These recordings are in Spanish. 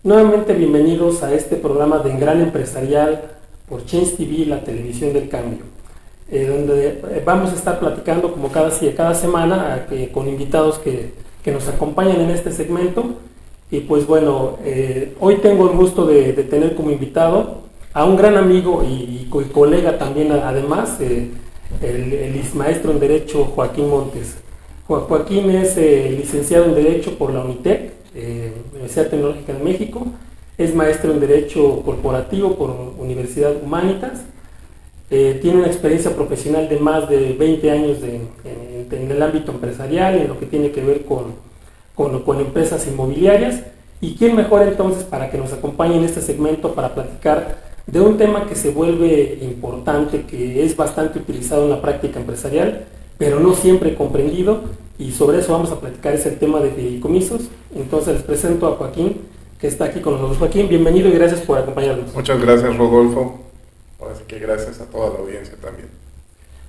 Nuevamente bienvenidos a este programa de Gran Empresarial por Change TV, la televisión del cambio, donde vamos a estar platicando como cada semana con invitados que nos acompañan en este segmento. Y pues bueno, hoy tengo el gusto de tener como invitado a un gran amigo y colega también, además, el maestro en Derecho Joaquín Montes. Joaquín es licenciado en Derecho por la UNITEC, Universidad Tecnológica de México, es maestro en Derecho Corporativo por Universidad Humanitas, tiene una experiencia profesional de más de 20 años en el ámbito empresarial, en lo que tiene que ver con empresas inmobiliarias. ¿Y quién mejor entonces para que nos acompañe en este segmento para platicar de un tema que se vuelve importante, que es bastante utilizado en la práctica empresarial, pero no siempre comprendido, y sobre eso vamos a platicar, es el tema de fideicomisos? Entonces les presento a Joaquín, que está aquí con nosotros. Joaquín, bienvenido y gracias por acompañarnos. Muchas gracias, Rodolfo. Así que gracias a toda la audiencia también.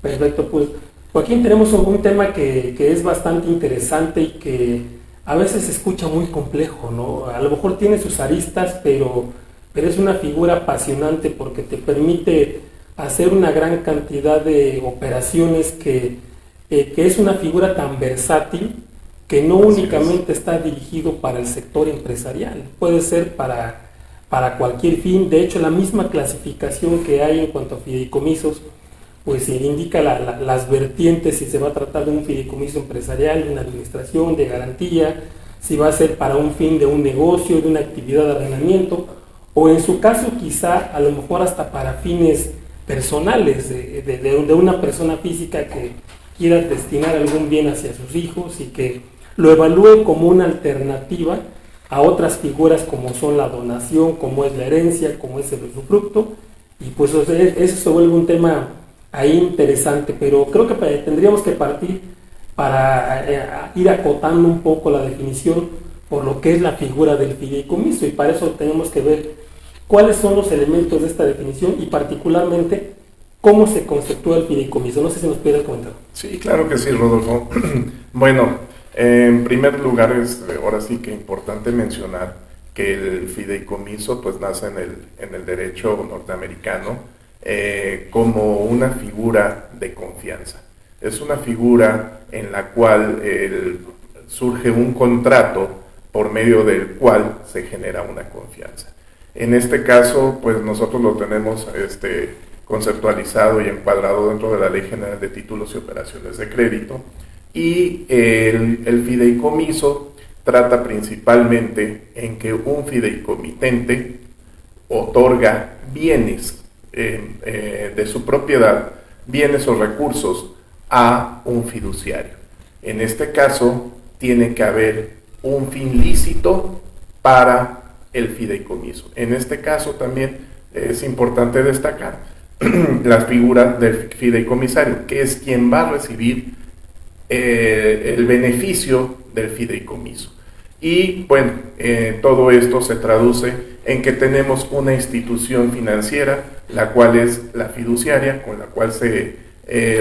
Perfecto, pues Joaquín, tenemos un tema que es bastante interesante y que a veces se escucha muy complejo, ¿no? A lo mejor tiene sus aristas, pero es una figura apasionante porque te permite hacer una gran cantidad de operaciones, que es una figura tan versátil que no únicamente está dirigido para el sector empresarial, puede ser para cualquier fin. De hecho, la misma clasificación que hay en cuanto a fideicomisos, pues indica las vertientes, si se va a tratar de un fideicomiso empresarial, de una administración, de garantía, si va a ser para un fin de un negocio, de una actividad de arrendamiento, o en su caso quizá a lo mejor hasta para fines personales de una persona física que quiera destinar algún bien hacia sus hijos y que lo evalúe como una alternativa a otras figuras como son la donación, como es la herencia, como es el usufructo. Y pues eso se vuelve un tema ahí interesante, pero creo que tendríamos que partir para ir acotando un poco la definición por lo que es la figura del fideicomiso, y para eso tenemos que ver cuáles son los elementos de esta definición y particularmente cómo se conceptúa el fideicomiso. No sé si nos pudieras comentar. Sí, claro que sí, Rodolfo. Bueno, en primer lugar ahora sí que importante mencionar que el fideicomiso pues nace en el derecho norteamericano como una figura de confianza. Es una figura en la cual surge un contrato por medio del cual se genera una confianza. En este caso, pues nosotros lo tenemos conceptualizado y encuadrado dentro de la Ley General de Títulos y Operaciones de Crédito, y el fideicomiso trata principalmente en que un fideicomitente otorga bienes de su propiedad, bienes o recursos a un fiduciario. En este caso, tiene que haber un fin lícito para el fideicomiso. En este caso también es importante destacar la figura del fideicomisario, que es quien va a recibir el beneficio del fideicomiso. Y bueno, todo esto se traduce en que tenemos una institución financiera, la cual es la fiduciaria, con la cual se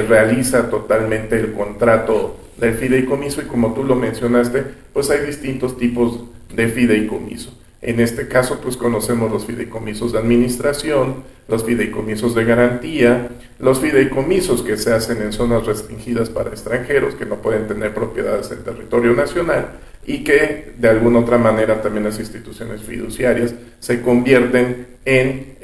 realiza totalmente el contrato del fideicomiso, y como tú lo mencionaste, pues hay distintos tipos de fideicomiso. En este caso, pues conocemos los fideicomisos de administración, los fideicomisos de garantía, los fideicomisos que se hacen en zonas restringidas para extranjeros que no pueden tener propiedades en territorio nacional, y que de alguna otra manera también las instituciones fiduciarias se convierten en,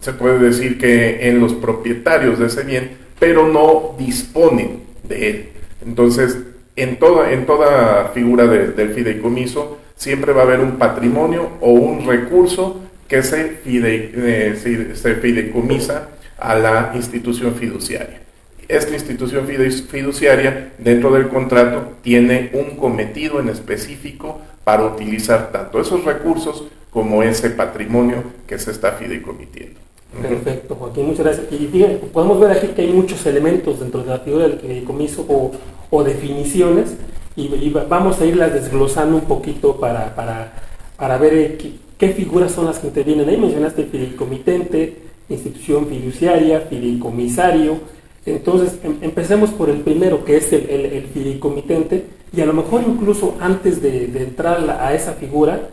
se puede decir que en los propietarios de ese bien, pero no disponen de él. Entonces, en toda figura del fideicomiso, siempre va a haber un patrimonio o un recurso que se fideicomisa a la institución fiduciaria. Esta institución fiduciaria, dentro del contrato, tiene un cometido en específico para utilizar tanto esos recursos como ese patrimonio que se está fideicomitiendo. Perfecto, Joaquín, muchas gracias. Y fíjate, podemos ver aquí que hay muchos elementos dentro de la figura del fideicomiso o definiciones, y vamos a irlas desglosando un poquito para ver qué figuras son las que intervienen. Ahí mencionaste fideicomitente, institución fiduciaria, fideicomisario. Entonces empecemos por el primero, que es el fideicomitente, y a lo mejor incluso antes de entrar a esa figura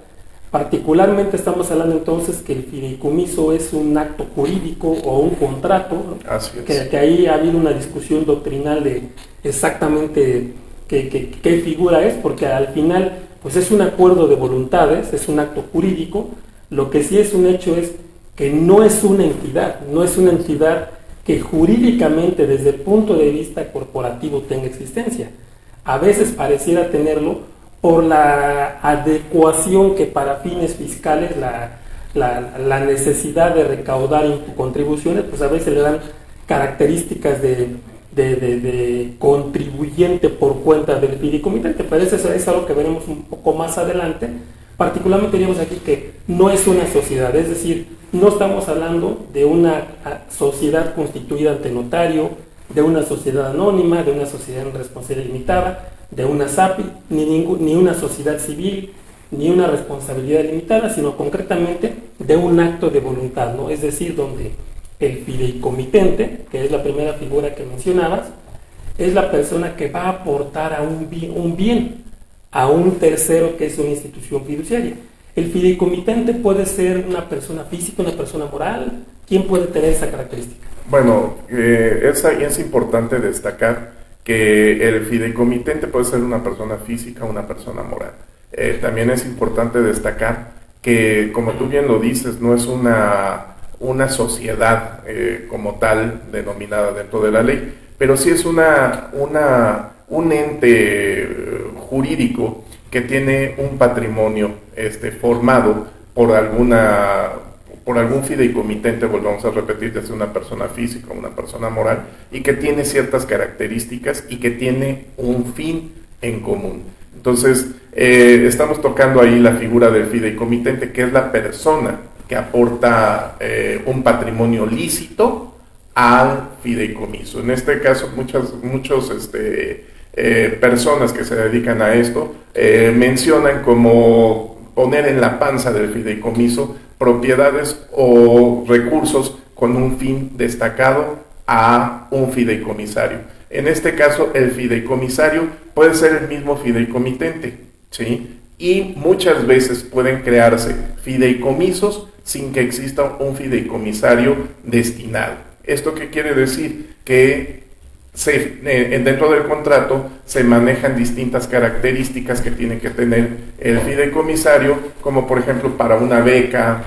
Particularmente estamos hablando entonces que el fideicomiso es un acto jurídico o un contrato, ¿no? Así es. Que ahí ha habido una discusión doctrinal de exactamente qué figura es, porque al final pues es un acuerdo de voluntades, es un acto jurídico. Lo que sí es un hecho es que no es una entidad, no es una entidad que jurídicamente desde el punto de vista corporativo tenga existencia. A veces pareciera tenerlo por la adecuación que para fines fiscales la necesidad de recaudar contribuciones, pues a veces le dan características de contribuyente por cuenta del fideicomitente, pero eso es algo que veremos un poco más adelante. Particularmente diríamos aquí que no es una sociedad, es decir, no estamos hablando de una sociedad constituida ante notario, de una sociedad anónima, de una sociedad en responsabilidad limitada, de una SAPI, ni una sociedad civil, ni una responsabilidad limitada, sino concretamente de un acto de voluntad, ¿no? Es decir, donde el fideicomitente, que es la primera figura que mencionabas, es la persona que va a aportar a un bien a un tercero que es una institución fiduciaria. El fideicomitente puede ser una persona física, una persona moral. ¿Quién puede tener esa característica? Bueno, es importante destacar que el fideicomitente puede ser una persona física o una persona moral. También es importante destacar que, como tú bien lo dices, no es una sociedad como tal denominada dentro de la ley, pero sí es un ente jurídico que tiene un patrimonio formado por algún fideicomitente, volvamos a repetir, ya sea una persona física o una persona moral, y que tiene ciertas características y que tiene un fin en común. Entonces, estamos tocando ahí la figura del fideicomitente, que es la persona que aporta un patrimonio lícito al fideicomiso. En este caso, muchos personas que se dedican a esto mencionan como poner en la panza del fideicomiso propiedades o recursos con un fin destacado a un fideicomisario. En este caso, el fideicomisario puede ser el mismo fideicomitente, ¿sí? Y muchas veces pueden crearse fideicomisos sin que exista un fideicomisario destinado. ¿Esto qué quiere decir? Que dentro del contrato se manejan distintas características que tiene que tener el fideicomisario, como por ejemplo para una beca,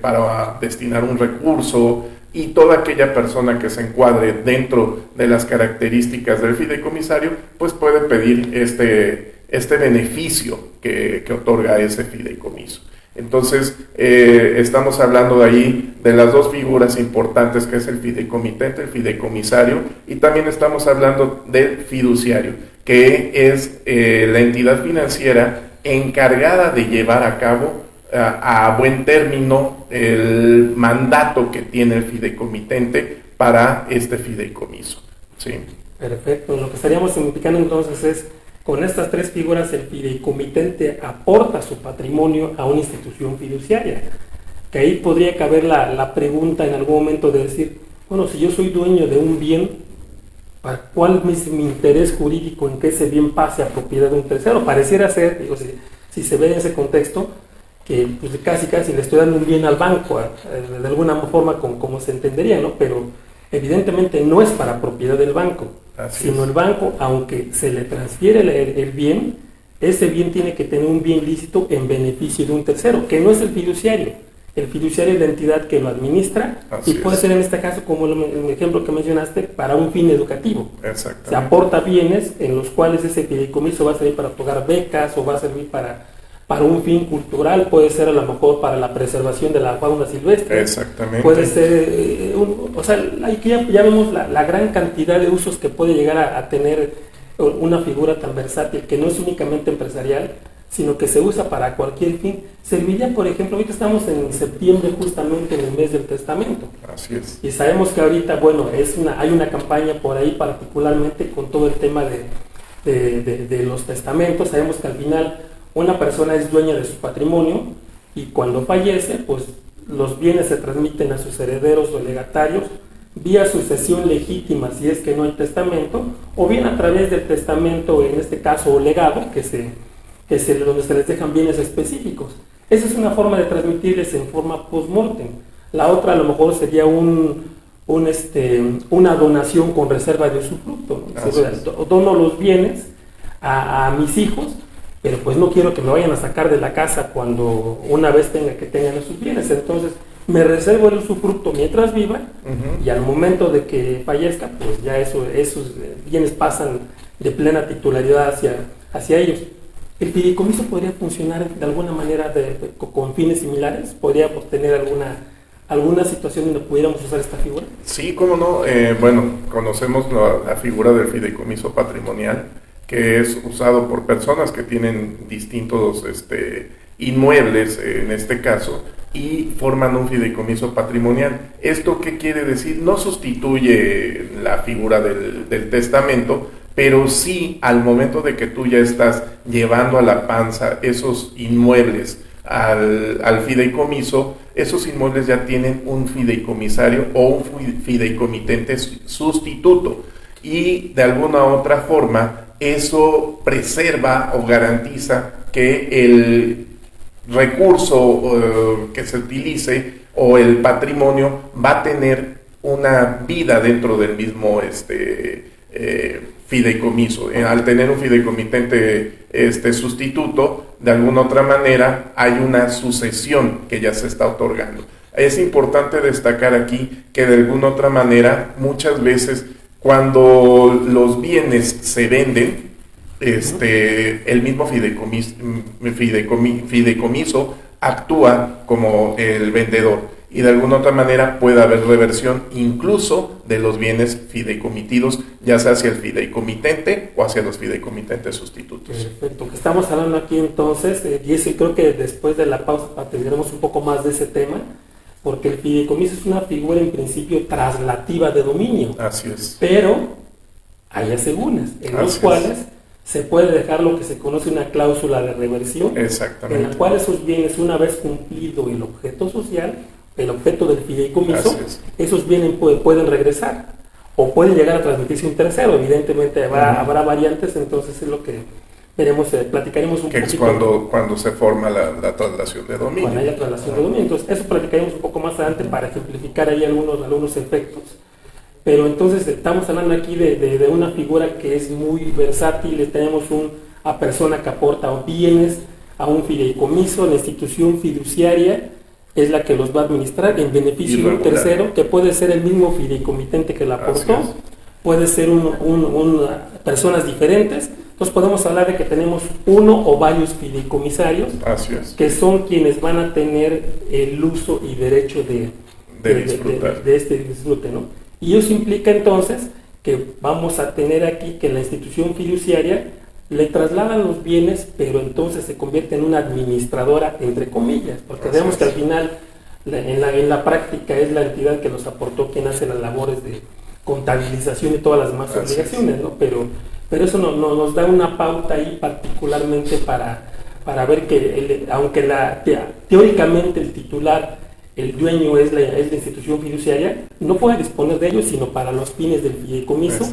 para destinar un recurso, y toda aquella persona que se encuadre dentro de las características del fideicomisario, pues puede pedir este beneficio que otorga ese fideicomiso. Entonces, estamos hablando de ahí de las dos figuras importantes, que es el fideicomitente, el fideicomisario, y también estamos hablando del fiduciario, que es la entidad financiera encargada de llevar a cabo a buen término el mandato que tiene el fideicomitente para este fideicomiso. ¿Sí? Perfecto. Lo que estaríamos significando entonces es, con estas tres figuras, el fideicomitente aporta su patrimonio a una institución fiduciaria. Que ahí podría caber la pregunta en algún momento de decir, bueno, si yo soy dueño de un bien, ¿cuál es mi interés jurídico en que ese bien pase a propiedad de un tercero? Pareciera ser, digo, si se ve en ese contexto, que pues casi le estoy dando un bien al banco, de alguna forma como se entendería, ¿no? Pero evidentemente no es para propiedad del banco, sino el banco, aunque se le transfiere el bien, ese bien tiene que tener un bien lícito en beneficio de un tercero, que no es el fiduciario. El fiduciario es la entidad que lo administra y puede ser en este caso, como el ejemplo que mencionaste, para un fin educativo. Se aporta bienes en los cuales ese fideicomiso va a servir para pagar becas o va a servir para un fin cultural, puede ser a lo mejor para la preservación de la fauna silvestre. Exactamente. Puede ser, aquí ya vemos la gran cantidad de usos que puede llegar a tener una figura tan versátil, que no es únicamente empresarial, sino que se usa para cualquier fin. Serviría, por ejemplo, ahorita estamos en septiembre, justamente en el mes del testamento. Así es. Y sabemos que ahorita, bueno, hay una campaña por ahí particularmente con todo el tema de los testamentos. Sabemos que al final una persona es dueña de su patrimonio y cuando fallece, pues los bienes se transmiten a sus herederos o legatarios vía sucesión legítima, si es que no hay testamento, o bien a través del testamento, en este caso, o legado, donde se les dejan bienes específicos. Esa es una forma de transmitirles en forma post-mortem. La otra a lo mejor sería una donación con reserva de usufructo, ¿no? Dono los bienes a mis hijos, pero pues no quiero que me vayan a sacar de la casa cuando una vez tengan esos bienes. Entonces me reservo el usufructo mientras viva, y al momento de que fallezca, pues ya esos bienes pasan de plena titularidad hacia ellos. ¿El fideicomiso podría funcionar de alguna manera con fines similares? ¿Podría tener alguna situación donde pudiéramos usar esta figura? Sí, cómo no. Bueno, conocemos la figura del fideicomiso patrimonial, que es usado por personas que tienen distintos inmuebles, en este caso, y forman un fideicomiso patrimonial. ¿Esto qué quiere decir? No sustituye la figura del testamento, pero sí, al momento de que tú ya estás llevando a la panza esos inmuebles al fideicomiso, esos inmuebles ya tienen un fideicomisario o un fideicomitente sustituto, y de alguna otra forma eso preserva o garantiza que el recurso que se utilice o el patrimonio va a tener una vida dentro del mismo fideicomiso. Al tener un fideicomitente sustituto, de alguna otra manera hay una sucesión que ya se está otorgando. Es importante destacar aquí que de alguna otra manera muchas veces cuando los bienes se venden, el mismo fideicomiso actúa como el vendedor, y de alguna otra manera puede haber reversión incluso de los bienes fideicomitidos, ya sea hacia el fideicomitente o hacia los fideicomitentes sustitutos. Perfecto, que estamos hablando aquí entonces, y eso creo que después de la pausa tendremos un poco más de ese tema, porque el fideicomiso es una figura en principio traslativa de dominio. Así es. Pero hay asegúnes, en los cuales se puede dejar lo que se conoce una cláusula de reversión, exactamente, en la cual esos bienes, una vez cumplido el objeto social, el objeto del fideicomiso, esos bienes pueden regresar o pueden llegar a transmitirse a un tercero. Evidentemente habrá variantes, entonces es lo que veremos, platicaremos un poquito. Que es cuando se forma la traslación de dominio. Cuando haya traslación de dominio. Entonces eso platicaremos un poco más adelante para ejemplificar ahí algunos efectos. Pero entonces estamos hablando aquí de una figura que es muy versátil. Tenemos a persona que aporta bienes a un fideicomiso. La institución fiduciaria es la que los va a administrar en beneficio de un tercero, que puede ser el mismo fideicomitente que la aportó, puede ser personas diferentes. Entonces podemos hablar de que tenemos uno o varios fideicomisarios, que son quienes van a tener el uso y derecho de este disfrute, ¿no? Y eso implica entonces que vamos a tener aquí que la institución fiduciaria le trasladan los bienes, pero entonces se convierte en una administradora, entre comillas, porque sabemos que al final, en la práctica, es la entidad que los aportó quien hace las labores de contabilización y todas las demás obligaciones, ¿no? Pero eso nos da una pauta ahí particularmente para ver que, aunque teóricamente el titular, el dueño es la institución fiduciaria, no puede disponer de ellos sino para los fines del fideicomiso,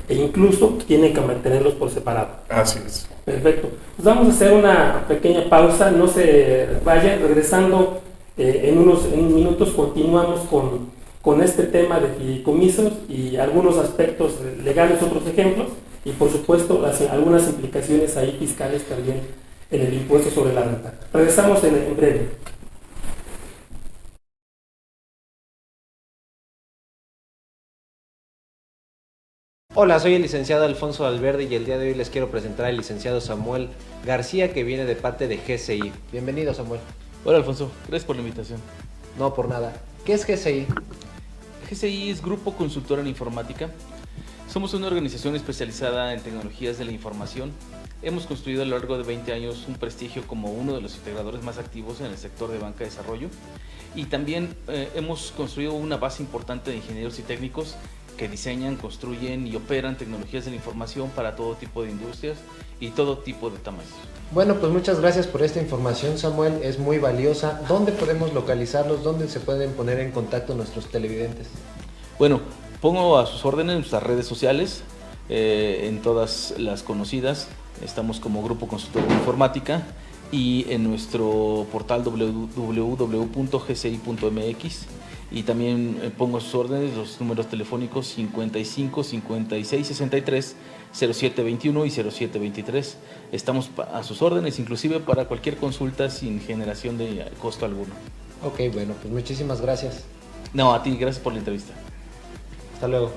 e incluso tiene que mantenerlos por separado. Así es. Perfecto. Pues vamos a hacer una pequeña pausa, no se vayan, regresando en unos minutos continuamos con este tema de fideicomisos y algunos aspectos legales, otros ejemplos, y por supuesto algunas implicaciones ahí fiscales también en el impuesto sobre la renta. Regresamos en breve. Hola, soy el licenciado Alfonso Valverde y el día de hoy les quiero presentar al licenciado Samuel García, que viene de parte de GCI. Bienvenido, Samuel. Hola, Alfonso. Gracias por la invitación. No, por nada. ¿Qué es GCI? GCI es Grupo Consultor en Informática. Somos una organización especializada en tecnologías de la información. Hemos construido a lo largo de 20 años un prestigio como uno de los integradores más activos en el sector de banca de desarrollo. Y también hemos construido una base importante de ingenieros y técnicos que diseñan, construyen y operan tecnologías de la información para todo tipo de industrias y todo tipo de tamaños. Bueno, pues muchas gracias por esta información, Samuel, es muy valiosa. ¿Dónde podemos localizarlos? ¿Dónde se pueden poner en contacto nuestros televidentes? Bueno, pongo a sus órdenes nuestras redes sociales, en todas las conocidas, estamos como Grupo Consultor de Informática. y en nuestro portal www.gci.mx. Y también pongo a sus órdenes los números telefónicos 55 56 63 0721 y 0723. Estamos a sus órdenes, inclusive para cualquier consulta sin generación de costo alguno. Ok, bueno, pues muchísimas gracias. No, a ti, gracias por la entrevista. Hasta luego.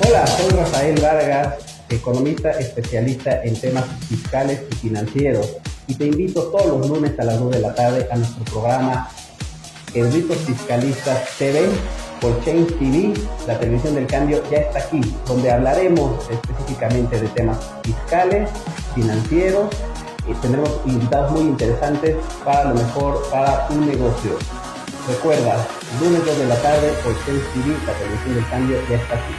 Hola, soy Rafael Vargas, economista especialista en temas fiscales y financieros, y te invito todos los lunes a las 2 de la tarde a nuestro programa Eruditos Fiscalistas TV por Change TV. La televisión del cambio ya está aquí, donde hablaremos específicamente de temas fiscales, financieros, y tendremos invitados muy interesantes para lo mejor para un negocio. Recuerda, lunes 2 de la tarde por Change TV, la televisión del cambio ya está aquí.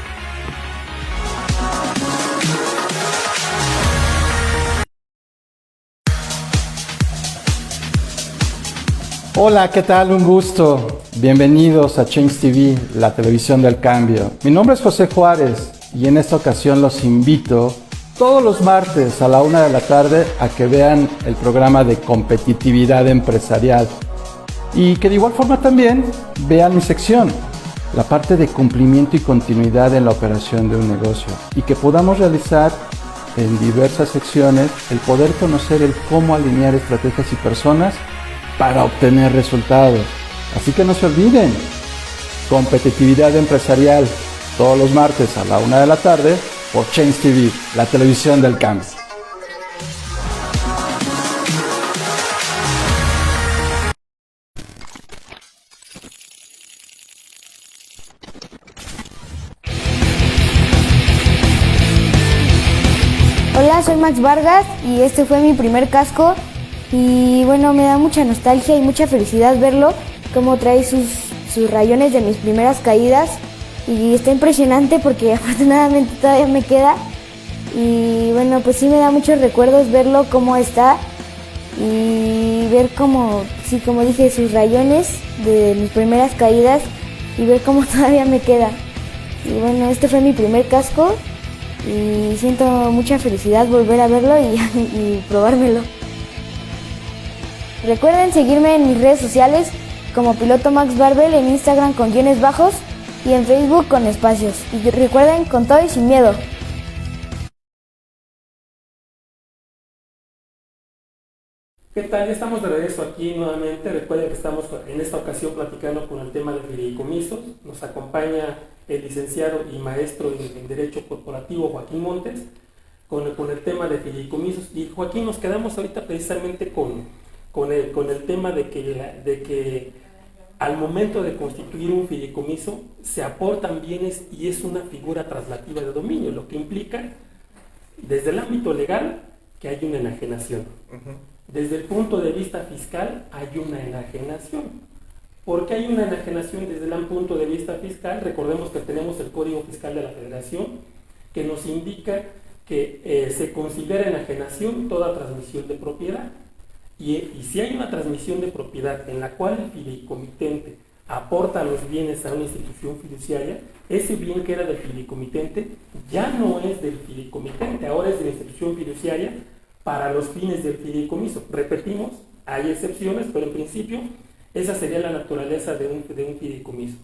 Hola, ¿qué tal? Un gusto. Bienvenidos a Change TV, la televisión del cambio. Mi nombre es José Juárez y en esta ocasión los invito todos los martes a la 1 de la tarde a que vean el programa de competitividad empresarial y que de igual forma también vean mi sección, la parte de cumplimiento y continuidad en la operación de un negocio, y que podamos realizar en diversas secciones el poder conocer el cómo alinear estrategias y personas para obtener resultados. Así que no se olviden, competitividad empresarial todos los martes a la 1 de la tarde por Change TV, la televisión del cambio. Hola, soy Max Vargas y este fue mi primer casco y bueno, me da mucha nostalgia y mucha felicidad verlo, cómo trae sus rayones de mis primeras caídas, y está impresionante porque afortunadamente todavía me queda, y bueno, pues sí me da muchos recuerdos verlo cómo está y ver cómo, sí, como dije, sus rayones de mis primeras caídas y ver cómo todavía me queda. Y bueno, este fue mi primer casco y siento mucha felicidad volver a verlo y probármelo. Recuerden seguirme en mis redes sociales como Piloto Max Barbell, en Instagram con guiones bajos y en Facebook con espacios. Y recuerden, con todo y sin miedo. ¿Qué tal? Ya estamos de regreso aquí nuevamente. Recuerden que estamos en esta ocasión platicando con el tema de fideicomisos. Nos acompaña el licenciado y maestro en Derecho Corporativo Joaquín Montes con el tema de fideicomisos. Y Joaquín, nos quedamos ahorita precisamente con el tema de que al momento de constituir un fideicomiso se aportan bienes y es una figura traslativa de dominio, lo que implica desde el ámbito legal que hay una enajenación. Desde el punto de vista fiscal hay una enajenación. ¿Por qué hay una enajenación desde el punto de vista fiscal? Recordemos que tenemos el Código Fiscal de la Federación que nos indica que se considera enajenación toda transmisión de propiedad. Y si hay una transmisión de propiedad en la cual el fideicomitente aporta los bienes a una institución fiduciaria, ese bien que era del fideicomitente ya no es del fideicomitente, ahora es de la institución fiduciaria para los fines del fideicomiso. Repetimos, hay excepciones, pero en principio esa sería la naturaleza de un fideicomiso.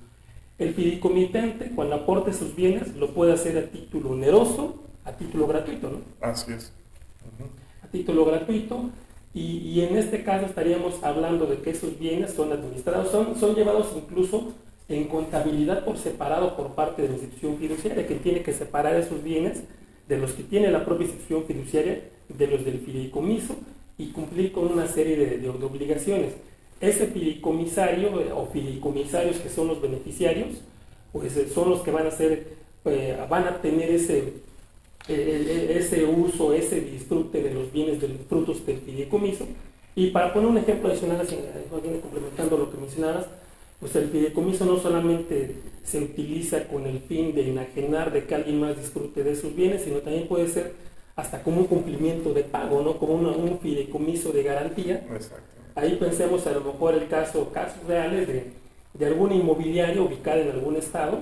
El fideicomitente, cuando aporte sus bienes, lo puede hacer a título oneroso, a título gratuito, ¿no? Así es. A título gratuito. Y en este caso estaríamos hablando de que esos bienes son administrados, son llevados incluso en contabilidad por separado por parte de la institución fiduciaria, que tiene que separar esos bienes de los que tiene la propia institución fiduciaria, de los del fideicomiso, y cumplir con una serie de obligaciones. Ese fideicomisario o fideicomisarios que son los beneficiarios, pues son los que van a tener ese uso, ese disfrute de los bienes, de los frutos del fideicomiso. Y para poner un ejemplo adicional, complementando lo que mencionabas, pues el fideicomiso no solamente se utiliza con el fin de enajenar, de que alguien más disfrute de sus bienes, sino también puede ser hasta como un cumplimiento de pago, ¿no? Como un fideicomiso de garantía. Exacto. Ahí pensemos a lo mejor casos reales de alguna inmobiliaria ubicada en algún estado,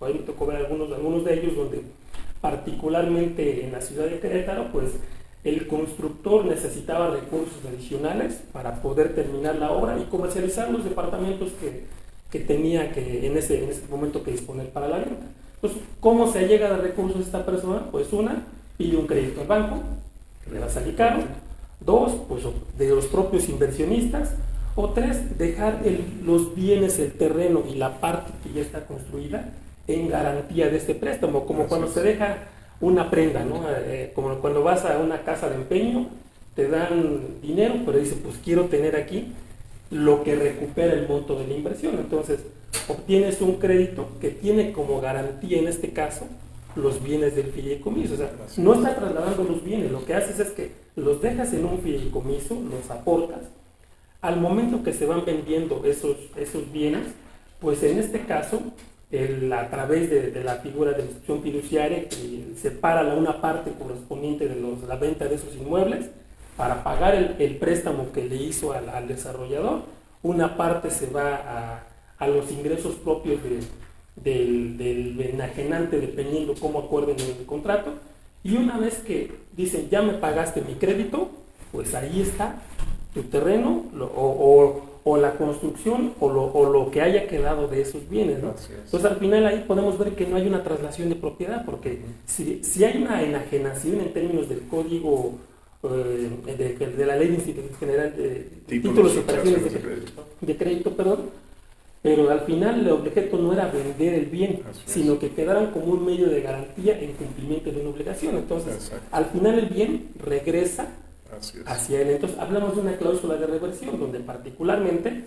por ahí me tocó ver algunos de ellos donde particularmente en la ciudad de Querétaro, pues el constructor necesitaba recursos adicionales para poder terminar la obra y comercializar los departamentos que tenía que en ese momento que disponer para la venta. Entonces, ¿cómo se llega a recursos esta persona? Pues una, pide un crédito al banco, que le va a salir caro. Dos, pues de los propios inversionistas. O tres, dejar los bienes, el terreno y la parte que ya está construida en garantía de este préstamo, como cuando se deja una prenda, ¿no? Como cuando vas a una casa de empeño, te dan dinero, pero dice, pues quiero tener aquí lo que recupera el monto de la inversión. Entonces, obtienes un crédito que tiene como garantía, en este caso, los bienes del fideicomiso. O sea, no está trasladando los bienes, lo que haces es que los dejas en un fideicomiso, los aportas. Al momento que se van vendiendo esos bienes, pues en este caso, a través de la figura de la institución fiduciaria, que separa una parte correspondiente de la venta de esos inmuebles para pagar el préstamo que le hizo al desarrollador, una parte se va a los ingresos propios del enajenante, dependiendo cómo acuerden en el contrato, y una vez que dicen, ya me pagaste mi crédito, pues ahí está tu terreno o la construcción o lo que haya quedado de esos bienes, ¿no? Entonces al final ahí podemos ver que no hay una traslación de propiedad, porque si hay una enajenación en términos del código de la ley de institución general de títulos y operaciones de crédito, pero al final el objeto no era vender el bien, sino que quedaran como un medio de garantía en cumplimiento de una obligación. Entonces al final el bien regresa hacia él. Entonces hablamos de una cláusula de reversión, donde particularmente,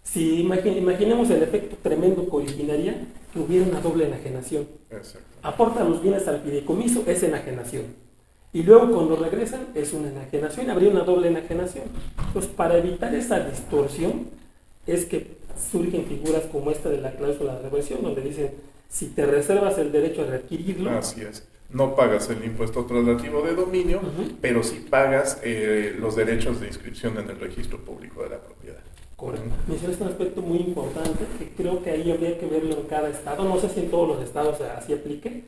si imaginemos el efecto tremendo que originaría que hubiera una doble enajenación. Aporta los bienes al fideicomiso, es enajenación. Y luego cuando regresan es una enajenación, habría una doble enajenación. Entonces, para evitar esa distorsión, es que surgen figuras como esta de la cláusula de reversión, donde dicen, si te reservas el derecho a readquirirlo, así es, no pagas el impuesto traslativo de dominio, pero sí pagas los derechos de inscripción en el registro público de la propiedad. Correcto. Mencionaste un aspecto muy importante que creo que ahí habría que verlo en cada estado. No sé si en todos los estados así aplique,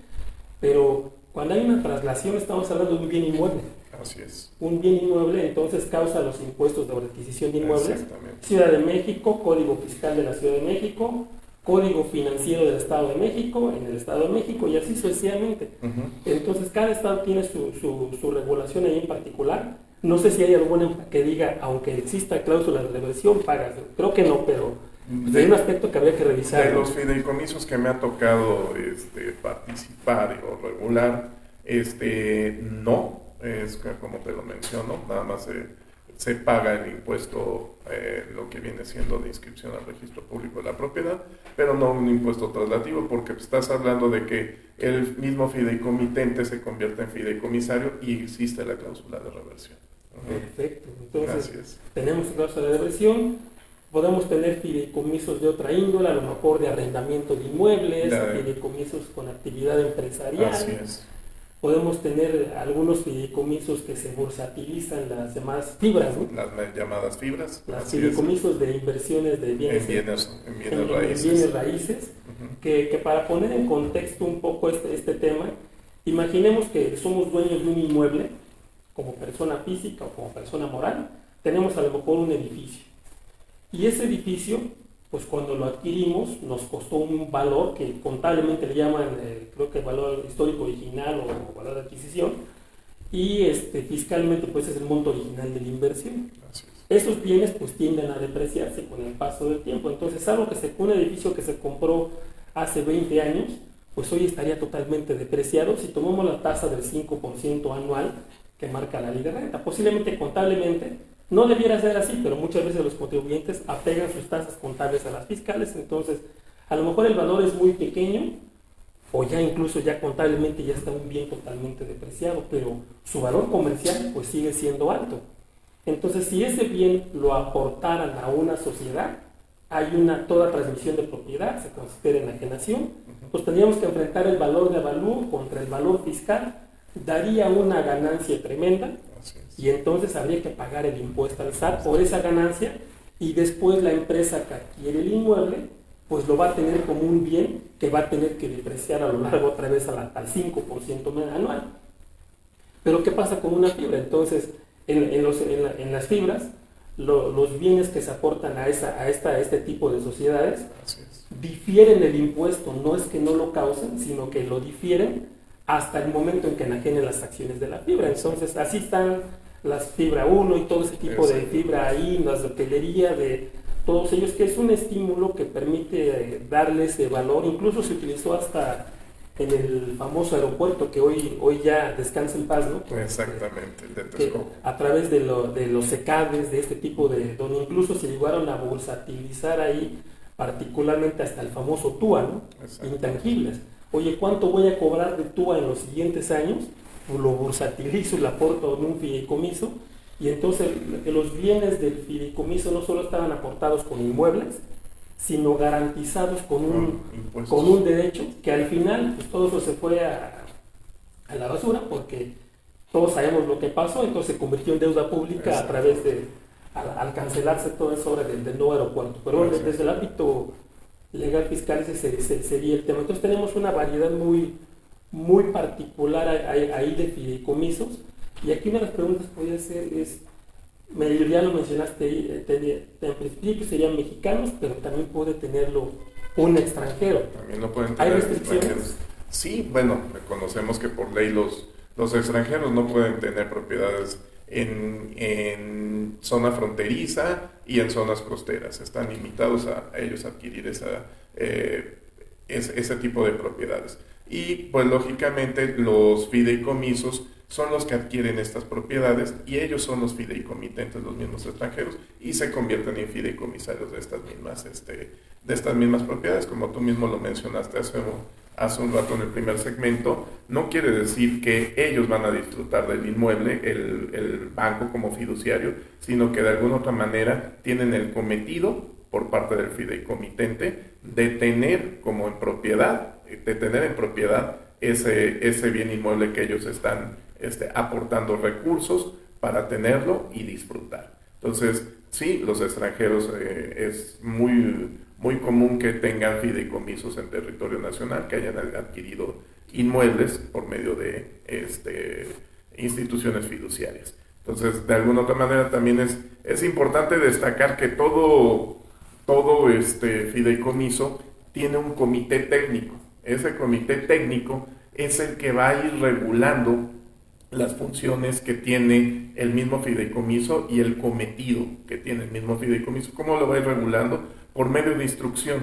pero cuando hay una traslación estamos hablando de un bien inmueble. Así es. Un bien inmueble entonces causa los impuestos de adquisición de inmuebles. Ciudad de México, Código Fiscal de la Ciudad de México, Código Financiero del Estado de México, en el Estado de México, y así sucesivamente. Entonces cada estado tiene su regulación ahí en particular. No sé si hay alguna que diga, aunque exista cláusula de reversión, pagas. Creo que no, pero hay un aspecto que habría que revisar. De los fideicomisos que me ha tocado participar o regular, no, es como te lo menciono, nada más se paga el impuesto, lo que viene siendo de inscripción al registro público de la propiedad, pero no un impuesto traslativo, porque estás hablando de que el mismo fideicomitente se convierte en fideicomisario y existe la cláusula de reversión. Perfecto, entonces tenemos cláusula de reversión, podemos tener fideicomisos de otra índole, a lo mejor de arrendamiento de inmuebles, fideicomisos con actividad empresarial. Así es. Podemos tener algunos fideicomisos que se bursatilizan, las demás fibras, ¿no? Las llamadas fibras. Las fideicomisos de inversiones de bienes, en bienes raíces. Que para poner en contexto un poco este tema, imaginemos que somos dueños de un inmueble, como persona física o como persona moral, tenemos a lo mejor un edificio. Y ese edificio, pues cuando lo adquirimos, nos costó un valor que contablemente le llaman, creo que valor histórico original o valor de adquisición, y fiscalmente pues es el monto original de la inversión. Esos bienes pues tienden a depreciarse con el paso del tiempo. Entonces, algo un edificio que se compró hace 20 años, pues hoy estaría totalmente depreciado si tomamos la tasa del 5% anual que marca la ley de renta. Posiblemente contablemente no debiera ser así, pero muchas veces los contribuyentes apegan sus tasas contables a las fiscales. Entonces a lo mejor el valor es muy pequeño, o ya incluso ya contablemente ya está un bien totalmente depreciado, pero su valor comercial pues sigue siendo alto. Entonces, si ese bien lo aportaran a una sociedad, hay toda transmisión de propiedad, se considera enajenación, pues tendríamos que enfrentar el valor de avalúo contra el valor fiscal, daría una ganancia tremenda, y entonces habría que pagar el impuesto al SAT por esa ganancia, y después la empresa que adquiere el inmueble pues lo va a tener como un bien que va a tener que depreciar a lo largo otra vez al 5% anual. Pero ¿qué pasa con una fibra? Entonces, en las fibras, los bienes que se aportan a este tipo de sociedades difieren el impuesto, no es que no lo causen, sino que lo difieren hasta el momento en que enajenen las acciones de la fibra. Entonces, así están las fibra 1 y todo ese tipo de fibra ahí, las de hotelería, de todos ellos, que es un estímulo que permite darles valor. Incluso se utilizó hasta en el famoso aeropuerto que hoy ya descansa en paz, ¿no? Exactamente, el de Texcoco. A través de los secades, de este tipo de, donde incluso se llegaron a bursatilizar ahí, particularmente hasta el famoso TUA, ¿no? Intangibles. Oye, ¿cuánto voy a cobrar de TUA en los siguientes años? Pues lo bursatilizo, lo aporto en un fideicomiso, y entonces los bienes del fideicomiso no solo estaban aportados con inmuebles, sino garantizados con un derecho que al final pues todo eso se fue a la basura, porque todos sabemos lo que pasó. Entonces se convirtió en deuda pública a través al cancelarse toda esa obra del nuevo aeropuerto. Pero bueno, desde el ámbito legal fiscal ese sería el tema. Entonces tenemos una variedad muy particular ahí de fideicomisos, y aquí una de las preguntas que podría ser es, ya lo mencionaste ahí, en principio serían mexicanos, pero también puede tenerlo un extranjero. También lo pueden tener. ¿Hay restricciones? Extranjeros. Sí, bueno, conocemos que por ley los extranjeros no pueden tener propiedades en zona fronteriza y en zonas costeras. Están limitados a ellos adquirir ese tipo de propiedades. Y pues lógicamente los fideicomisos son los que adquieren estas propiedades, y ellos son los fideicomitentes, los mismos extranjeros, y se convierten en fideicomisarios de estas mismas propiedades. Como tú mismo lo mencionaste hace un rato en el primer segmento, no quiere decir que ellos van a disfrutar del inmueble, el banco como fiduciario, sino que de alguna otra manera tienen el cometido por parte del fideicomitente de tener en propiedad ese bien inmueble que ellos están aportando recursos para tenerlo y disfrutar. Entonces, sí, los extranjeros es muy común que tengan fideicomisos en territorio nacional, que hayan adquirido inmuebles por medio de instituciones fiduciarias. Entonces, de alguna otra manera también es importante destacar que todo fideicomiso tiene un comité técnico. Ese comité técnico es el que va a ir regulando las funciones que tiene el mismo fideicomiso y el cometido que tiene el mismo fideicomiso. ¿Cómo lo va a ir regulando? Por medio de instrucción.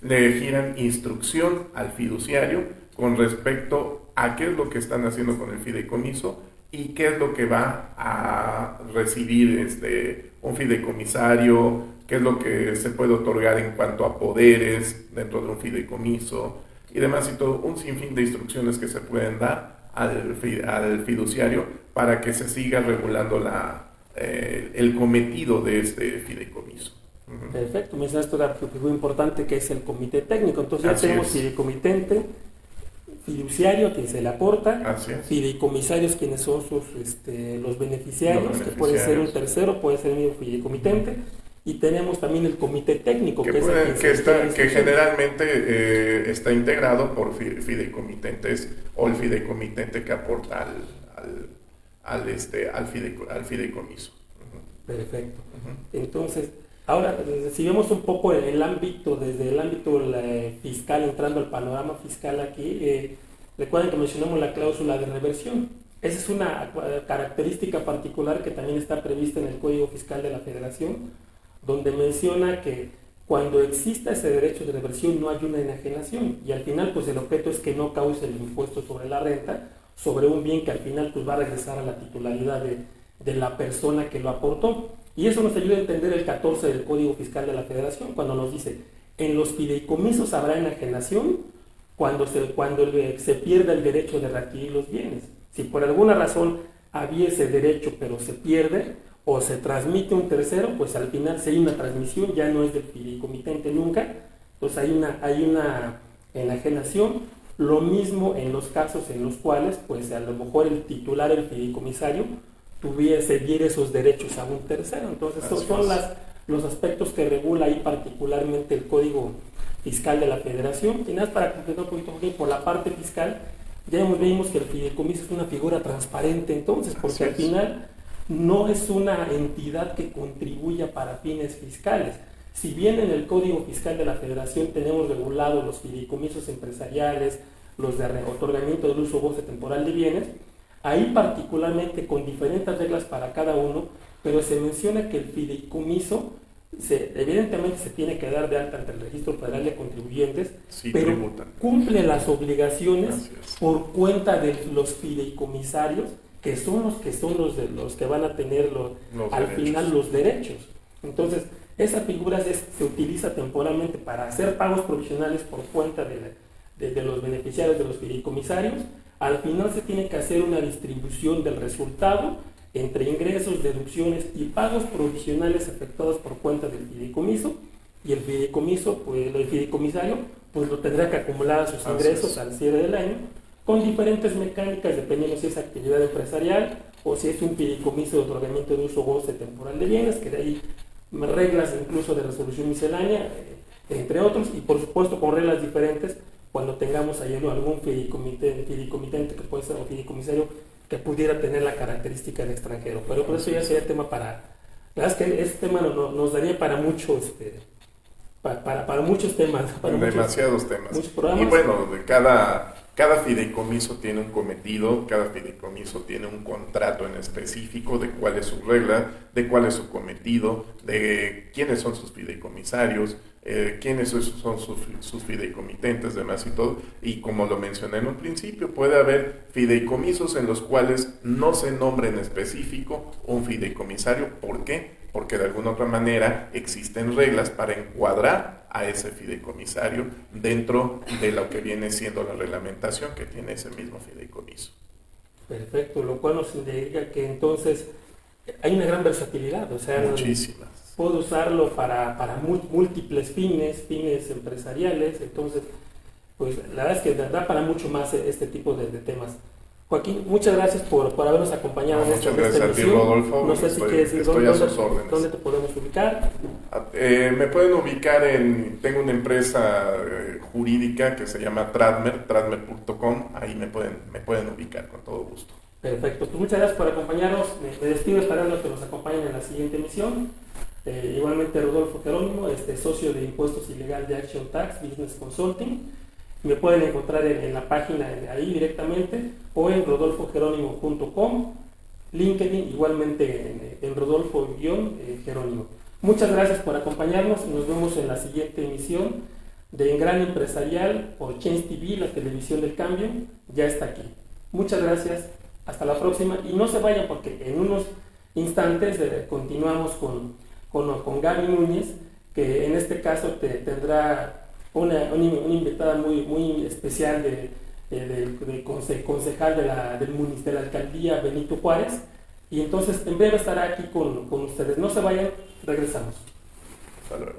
Le giran instrucción al fiduciario con respecto a qué es lo que están haciendo con el fideicomiso y qué es lo que va a recibir un fideicomisario, qué es lo que se puede otorgar en cuanto a poderes dentro de un fideicomiso y demás, y todo un sinfín de instrucciones que se pueden dar al fiduciario para que se siga regulando el cometido de este fideicomiso. Perfecto, mencionaste algo muy importante, que es el comité técnico. Entonces ya tenemos fideicomitente, fiduciario, quien se le aporta, fideicomisarios, quienes son los beneficiarios, que puede ser un tercero, puede ser el mismo fideicomitente, y tenemos también el comité técnico, que generalmente está integrado por fideicomitentes, o el fideicomitente que aporta al fideicomiso. Perfecto. Entonces, ahora, si vemos un poco desde el ámbito fiscal, entrando al panorama fiscal aquí, recuerden que mencionamos la cláusula de reversión. Esa es una característica particular que también está prevista en el Código Fiscal de la Federación, donde menciona que cuando exista ese derecho de reversión no hay una enajenación, y al final pues el objeto es que no cause el impuesto sobre la renta sobre un bien que al final pues va a regresar a la titularidad de la persona que lo aportó. Y eso nos ayuda a entender el 14 del Código Fiscal de la Federación, cuando nos dice: en los fideicomisos habrá enajenación cuando se pierda el derecho de readquirir los bienes. Si por alguna razón había ese derecho pero se pierde o se transmite a un tercero, pues al final si hay una transmisión ya no es del fideicomitente nunca, entonces hay una enajenación. Lo mismo en los casos en los cuales pues a lo mejor el titular, el fideicomisario, diera esos derechos a un tercero. Entonces son los aspectos que regula ahí particularmente el Código Fiscal de la Federación. Y nada más para completar un poquito, Joaquín, por la parte fiscal, ya vimos que el fideicomiso es una figura transparente entonces, porque al final no es una entidad que contribuya para fines fiscales. Si bien en el Código Fiscal de la Federación tenemos regulados los fideicomisos empresariales, los de otorgamiento del uso o goce temporal de bienes, ahí particularmente con diferentes reglas para cada uno, pero se menciona que el fideicomiso evidentemente se tiene que dar de alta ante el Registro Federal de Contribuyentes, sí, pero tributan, cumple las obligaciones por cuenta de los fideicomisarios, que son los que van a tener al final los derechos. Entonces, esa figura se utiliza temporalmente para hacer pagos provisionales por cuenta de los beneficiarios de los fideicomisarios. Al final se tiene que hacer una distribución del resultado entre ingresos, deducciones y pagos provisionales efectuados por cuenta del fideicomiso, y el fideicomisario pues lo tendrá que acumular a sus ingresos al cierre del año, con diferentes mecánicas dependiendo si es actividad empresarial o si es un fideicomiso de otorgamiento de uso o goce temporal de bienes, que de ahí reglas incluso de resolución miscelánea, entre otros, y por supuesto con reglas diferentes cuando tengamos ahí algún fideicomitente que puede ser un fideicomisario que pudiera tener la característica de extranjero. Pero por eso ya sería tema para... La verdad es que este tema nos daría para mucho, para muchos temas. Para demasiados temas. Muchos programas. Y bueno, cada fideicomiso tiene un cometido, cada fideicomiso tiene un contrato en específico de cuál es su regla, de cuál es su cometido, de quiénes son sus fideicomisarios, quiénes son sus fideicomitentes, demás y todo. Y como lo mencioné en un principio, puede haber fideicomisos en los cuales no se nombre en específico un fideicomisario. ¿Por qué? Porque de alguna otra manera existen reglas para encuadrar a ese fideicomisario dentro de lo que viene siendo la reglamentación que tiene ese mismo fideicomiso. Perfecto, lo cual nos indica que entonces hay una gran versatilidad, o sea, muchísimas. Puedo usarlo para múltiples fines empresariales, entonces, pues la verdad es que da para mucho más este tipo de temas. Joaquín, muchas gracias por habernos acompañado en esta emisión. Muchas gracias a ti, Rodolfo. No sé si quieres decir dónde te podemos ubicar. Me pueden ubicar tengo una empresa jurídica que se llama tradmer.com, ahí me pueden ubicar con todo gusto. Perfecto, pues muchas gracias por acompañarnos. Me despido esperando que nos acompañen en la siguiente emisión. Igualmente Rodolfo Jerónimo, socio de impuestos ilegal de Action Tax Business Consulting. Me pueden encontrar en la página ahí directamente o en rodolfojerónimo.com, LinkedIn, igualmente en Rodolfo-Jerónimo. Muchas gracias por acompañarnos. Nos vemos en la siguiente emisión de Engrane Empresarial por Change TV, la televisión del cambio. Ya está aquí. Muchas gracias. Hasta la próxima. Y no se vayan porque en unos instantes continuamos con Gaby Núñez, que en este caso tendrá una invitada muy especial de concejal de la alcaldía Benito Juárez, y entonces en breve estará aquí con ustedes. No se vayan, regresamos. Hasta luego.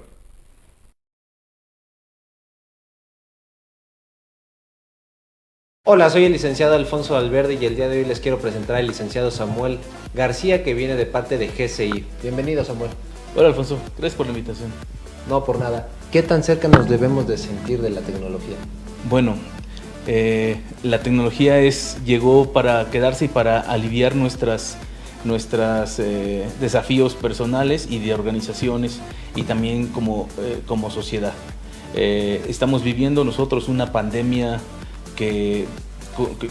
Hola, soy el licenciado Alfonso Valverde y el día de hoy les quiero presentar al licenciado Samuel García, que viene de parte de GCI. Bienvenido, Samuel. Hola, Alfonso, gracias por la invitación. No, por nada. ¿Qué tan cerca nos debemos de sentir de la tecnología? Bueno, la tecnología llegó para quedarse y para aliviar nuestros desafíos personales y de organizaciones y también como sociedad. Estamos viviendo nosotros una pandemia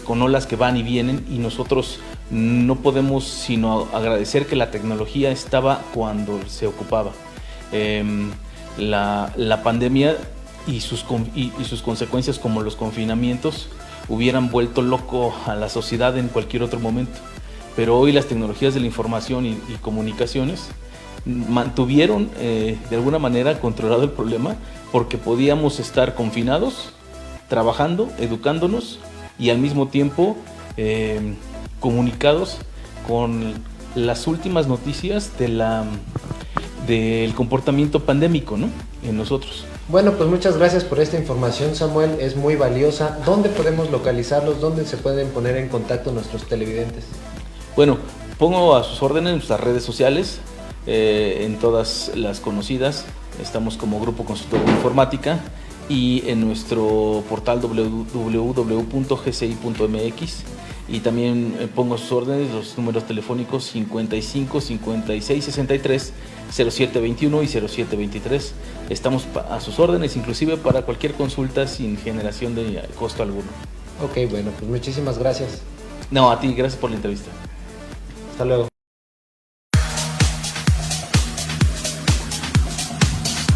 con olas que van y vienen, y nosotros no podemos sino agradecer que la tecnología estaba cuando se ocupaba. La pandemia y sus consecuencias, como los confinamientos, hubieran vuelto loco a la sociedad en cualquier otro momento, pero hoy las tecnologías de la información y comunicaciones mantuvieron de alguna manera controlado el problema, porque podíamos estar confinados, trabajando, educándonos y al mismo tiempo comunicados con las últimas noticias del comportamiento pandémico, ¿no?, en nosotros. Bueno, pues muchas gracias por esta información, Samuel, es muy valiosa. ¿Dónde podemos localizarlos? ¿Dónde se pueden poner en contacto nuestros televidentes? Bueno, pongo a sus órdenes nuestras redes sociales. en todas las conocidas. Estamos como Grupo Consultor de Informática y en nuestro portal www.gci.mx. Y también pongo sus órdenes, los números telefónicos 55 56 63 0721 y 0723. Estamos a sus órdenes, inclusive para cualquier consulta sin generación de costo alguno. Ok, bueno, pues muchísimas gracias. No, a ti, gracias por la entrevista. Hasta luego.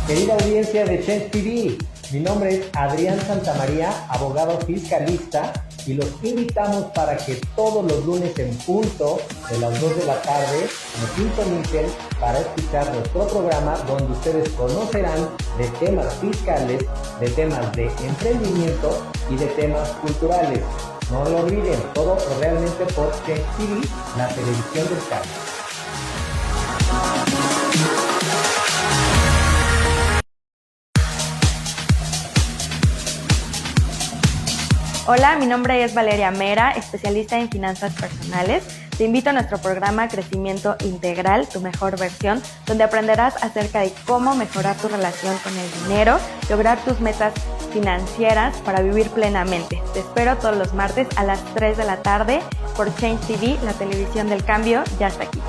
Querida audiencia de Change TV, mi nombre es Adrián Santamaría, abogado fiscalista, y los invitamos para que todos los lunes en punto de las 2 de la tarde nos sintonicen para escuchar nuestro programa, donde ustedes conocerán de temas fiscales, de temas de emprendimiento y de temas culturales. No lo olviden, todo realmente por Change TV, la televisión del cambio. Hola, mi nombre es Valeria Mera, especialista en finanzas personales. Te invito a nuestro programa Crecimiento Integral, tu mejor versión, donde aprenderás acerca de cómo mejorar tu relación con el dinero, lograr tus metas financieras para vivir plenamente. Te espero todos los martes a las 3 de la tarde por Change TV, la televisión del cambio, ya está aquí.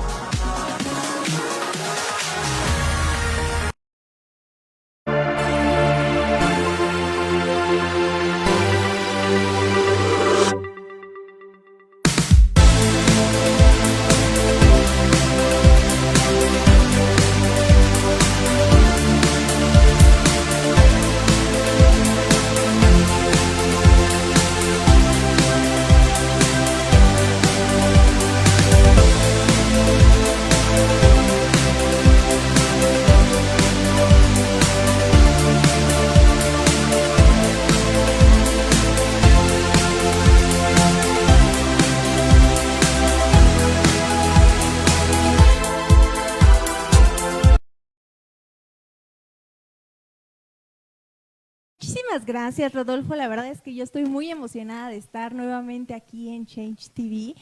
Muchísimas gracias, Rodolfo. La verdad es que yo estoy muy emocionada de estar nuevamente aquí en Change TV.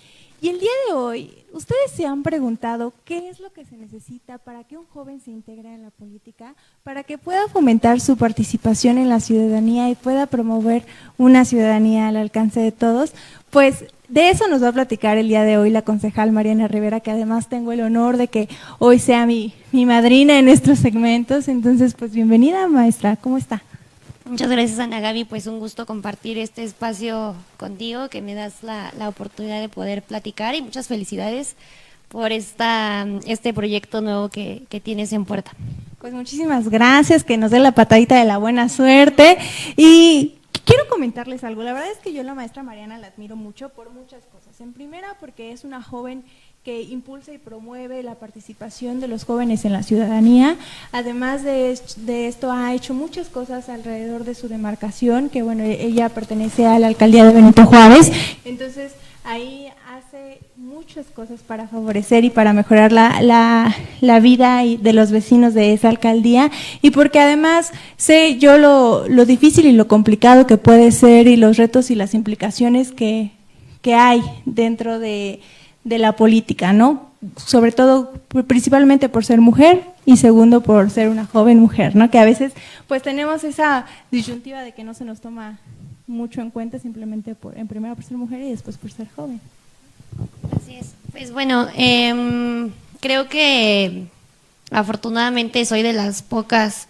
Y el día de hoy, ustedes se han preguntado qué es lo que se necesita para que un joven se integre en la política, para que pueda fomentar su participación en la ciudadanía y pueda promover una ciudadanía al alcance de todos. Pues de eso nos va a platicar el día de hoy la concejal Mariana Rivera, que además tengo el honor de que hoy sea mi madrina en estos segmentos. Entonces, pues bienvenida, maestra. ¿Cómo está? Muchas gracias, Ana Gaby, pues un gusto compartir este espacio contigo, que me das la oportunidad de poder platicar, y muchas felicidades por este proyecto nuevo que tienes en puerta. Pues muchísimas gracias, que nos dé la patadita de la buena suerte. Y quiero comentarles algo, la verdad es que yo a la maestra Mariana la admiro mucho por muchas cosas. En primera, porque es una joven que impulsa y promueve la participación de los jóvenes en la ciudadanía. Además de esto, ha hecho muchas cosas alrededor de su demarcación, que bueno, ella pertenece a la alcaldía de Benito Juárez, entonces ahí hace muchas cosas para favorecer y para mejorar la vida de los vecinos de esa alcaldía, y porque además sé yo lo difícil y lo complicado que puede ser, y los retos y las implicaciones que hay dentro de la política, ¿no? Sobre todo, principalmente por ser mujer, y segundo, por ser una joven mujer, ¿no? Que a veces pues tenemos esa disyuntiva de que no se nos toma mucho en cuenta, simplemente en primero por ser mujer y después por ser joven. Así es. Pues bueno, creo que afortunadamente soy de las pocas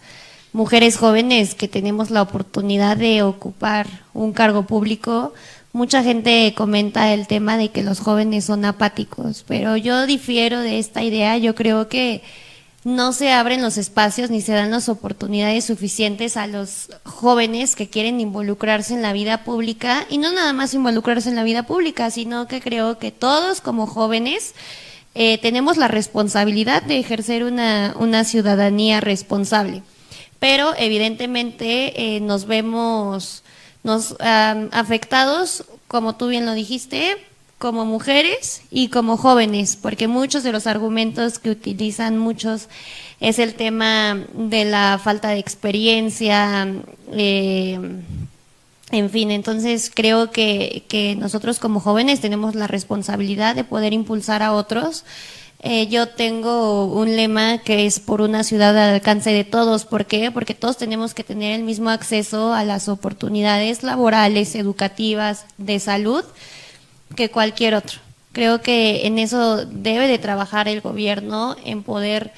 mujeres jóvenes que tenemos la oportunidad de ocupar un cargo público. Mucha gente comenta el tema de que los jóvenes son apáticos, pero yo difiero de esta idea. Yo creo que no se abren los espacios ni se dan las oportunidades suficientes a los jóvenes que quieren involucrarse en la vida pública, y no nada más involucrarse en la vida pública, sino que creo que todos como jóvenes tenemos la responsabilidad de ejercer una ciudadanía responsable, pero evidentemente nos vemos afectados, como tú bien lo dijiste, como mujeres y como jóvenes, porque muchos de los argumentos que utilizan muchos es el tema de la falta de experiencia, en fin. Entonces creo que nosotros como jóvenes tenemos la responsabilidad de poder impulsar a otros Yo tengo un lema que es por una ciudad al alcance de todos. ¿Por qué? Porque todos tenemos que tener el mismo acceso a las oportunidades laborales, educativas, de salud, que cualquier otro. Creo que en eso debe de trabajar el gobierno, en poder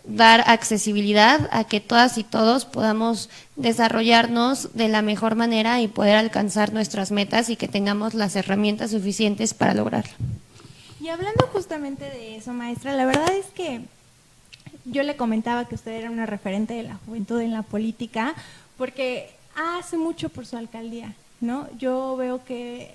dar accesibilidad a que todas y todos podamos desarrollarnos de la mejor manera y poder alcanzar nuestras metas y que tengamos las herramientas suficientes para lograrlo. Y hablando justamente de eso, maestra, la verdad es que yo le comentaba que usted era una referente de la juventud en la política, porque hace mucho por su alcaldía, ¿no? Yo veo que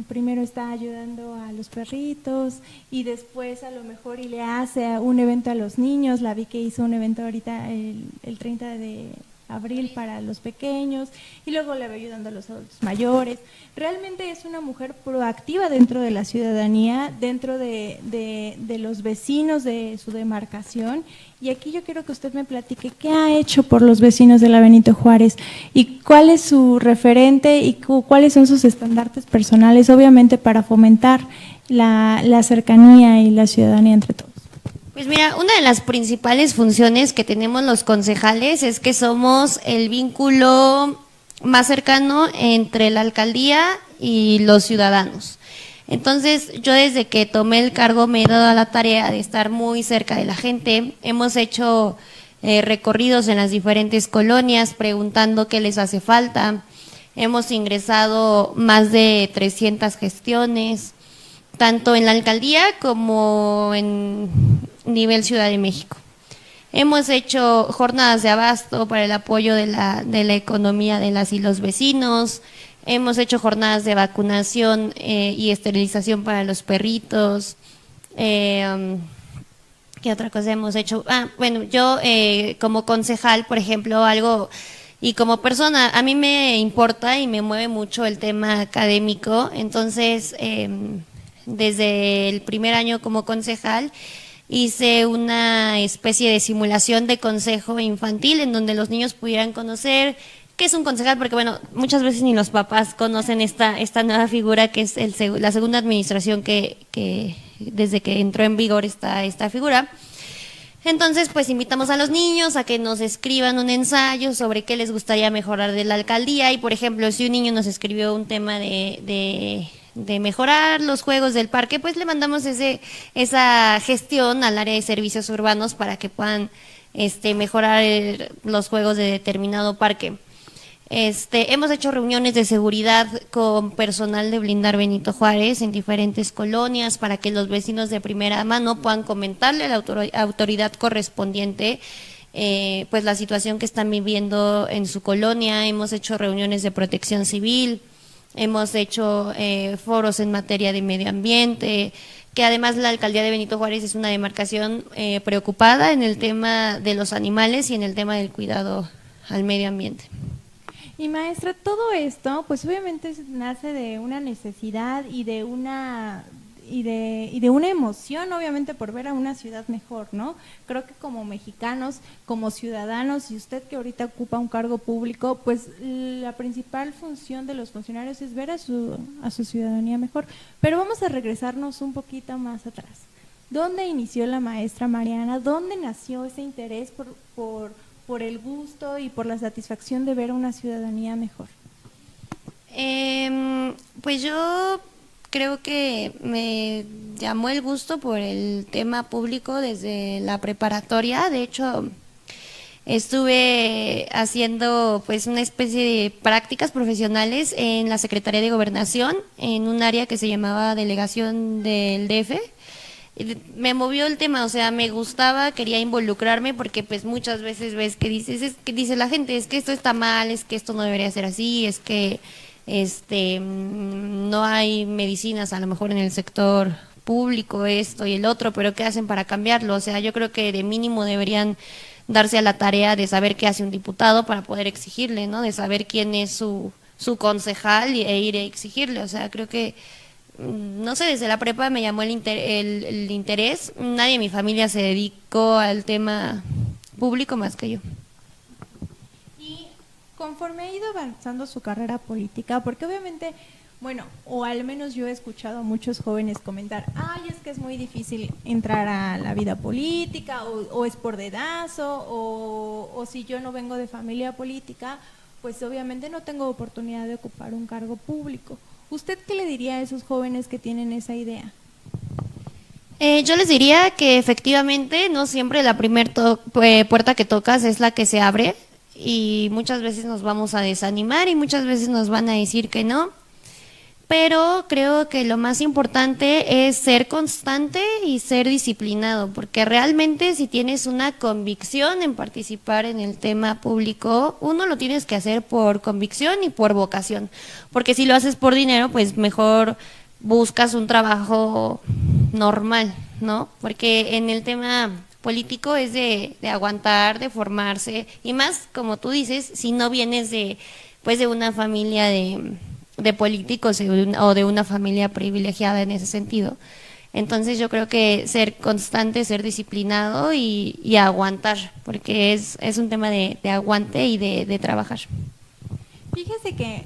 primero está ayudando a los perritos y después a lo mejor y le hace un evento a los niños. La vi que hizo un evento ahorita el 30 de abril para los pequeños y luego le va ayudando a los adultos mayores. Realmente es una mujer proactiva dentro de la ciudadanía, dentro de los vecinos de su demarcación. Y aquí yo quiero que usted me platique qué ha hecho por los vecinos de la Benito Juárez y cuál es su referente y cuáles son sus estandartes personales, obviamente para fomentar la cercanía y la ciudadanía entre todos. Pues mira, una de las principales funciones que tenemos los concejales es que somos el vínculo más cercano entre la alcaldía y los ciudadanos. Entonces, yo desde que tomé el cargo me he dado a la tarea de estar muy cerca de la gente. Hemos hecho recorridos en las diferentes colonias preguntando qué les hace falta. Hemos ingresado más de 300 gestiones, tanto en la alcaldía como en nivel Ciudad de México. Hemos hecho jornadas de abasto para el apoyo de la economía de las y los vecinos. Hemos hecho jornadas de vacunación y esterilización para los perritos. ¿Qué otra cosa hemos hecho? Bueno, yo como concejal, por ejemplo, y como persona, a mí me importa y me mueve mucho el tema académico. Entonces, desde el primer año como concejal, hice una especie de simulación de consejo infantil en donde los niños pudieran conocer qué es un concejal, porque bueno, muchas veces ni los papás conocen esta nueva figura que es la segunda administración que desde que entró en vigor esta figura. Entonces, pues invitamos a los niños a que nos escriban un ensayo sobre qué les gustaría mejorar de la alcaldía y, por ejemplo, si un niño nos escribió un tema de mejorar los juegos del parque, pues le mandamos esa gestión al área de servicios urbanos para que puedan mejorar los juegos de determinado parque. Hemos hecho reuniones de seguridad con personal de Blindar Benito Juárez en diferentes colonias para que los vecinos de primera mano puedan comentarle a la autoridad correspondiente pues la situación que están viviendo en su colonia. Hemos hecho reuniones de protección civil, hemos hecho foros en materia de medio ambiente, que además la alcaldía de Benito Juárez es una demarcación preocupada en el tema de los animales y en el tema del cuidado al medio ambiente. Y maestra, todo esto, pues obviamente nace de una necesidad y de una emoción, obviamente, por ver a una ciudad mejor, ¿no? Creo que como mexicanos, como ciudadanos, y usted que ahorita ocupa un cargo público, pues la principal función de los funcionarios es ver a su ciudadanía mejor. Pero vamos a regresarnos un poquito más atrás. ¿Dónde inició la maestra Mariana? ¿Dónde nació ese interés por el gusto y por la satisfacción de ver a una ciudadanía mejor? Pues yo creo que me llamó el gusto por el tema público desde la preparatoria. De hecho, estuve haciendo pues una especie de prácticas profesionales en la Secretaría de Gobernación, en un área que se llamaba Delegación del DF. Me movió el tema, o sea, me gustaba, quería involucrarme porque pues muchas veces ves que dice la gente, es que esto está mal, es que esto no debería ser así, es que no hay medicinas a lo mejor en el sector público, esto y el otro, pero ¿qué hacen para cambiarlo? O sea, yo creo que de mínimo deberían darse a la tarea de saber qué hace un diputado para poder exigirle, ¿no? De saber quién es su concejal e ir a exigirle, o sea, creo que no sé, desde la prepa me llamó el interés. Nadie en mi familia se dedicó al tema público más que yo. Y conforme ha ido avanzando su carrera política, porque obviamente bueno, o al menos yo he escuchado a muchos jóvenes comentar, ay, es que es muy difícil entrar a la vida política, o es por dedazo, o si yo no vengo de familia política, pues obviamente no tengo oportunidad de ocupar un cargo público. ¿Usted qué le diría a esos jóvenes que tienen esa idea? Yo les diría que efectivamente no siempre la puerta que tocas es la que se abre, y muchas veces nos vamos a desanimar y muchas veces nos van a decir que no, pero creo que lo más importante es ser constante y ser disciplinado, porque realmente si tienes una convicción en participar en el tema público, uno lo tienes que hacer por convicción y por vocación, porque si lo haces por dinero, pues mejor buscas un trabajo normal, ¿no? Porque en el tema político es de aguantar, de formarse, y más, como tú dices, si no vienes de una familia de políticos o de una familia privilegiada en ese sentido. Entonces yo creo que ser constante, ser disciplinado y aguantar, porque es un tema de aguante y de trabajar. Fíjese que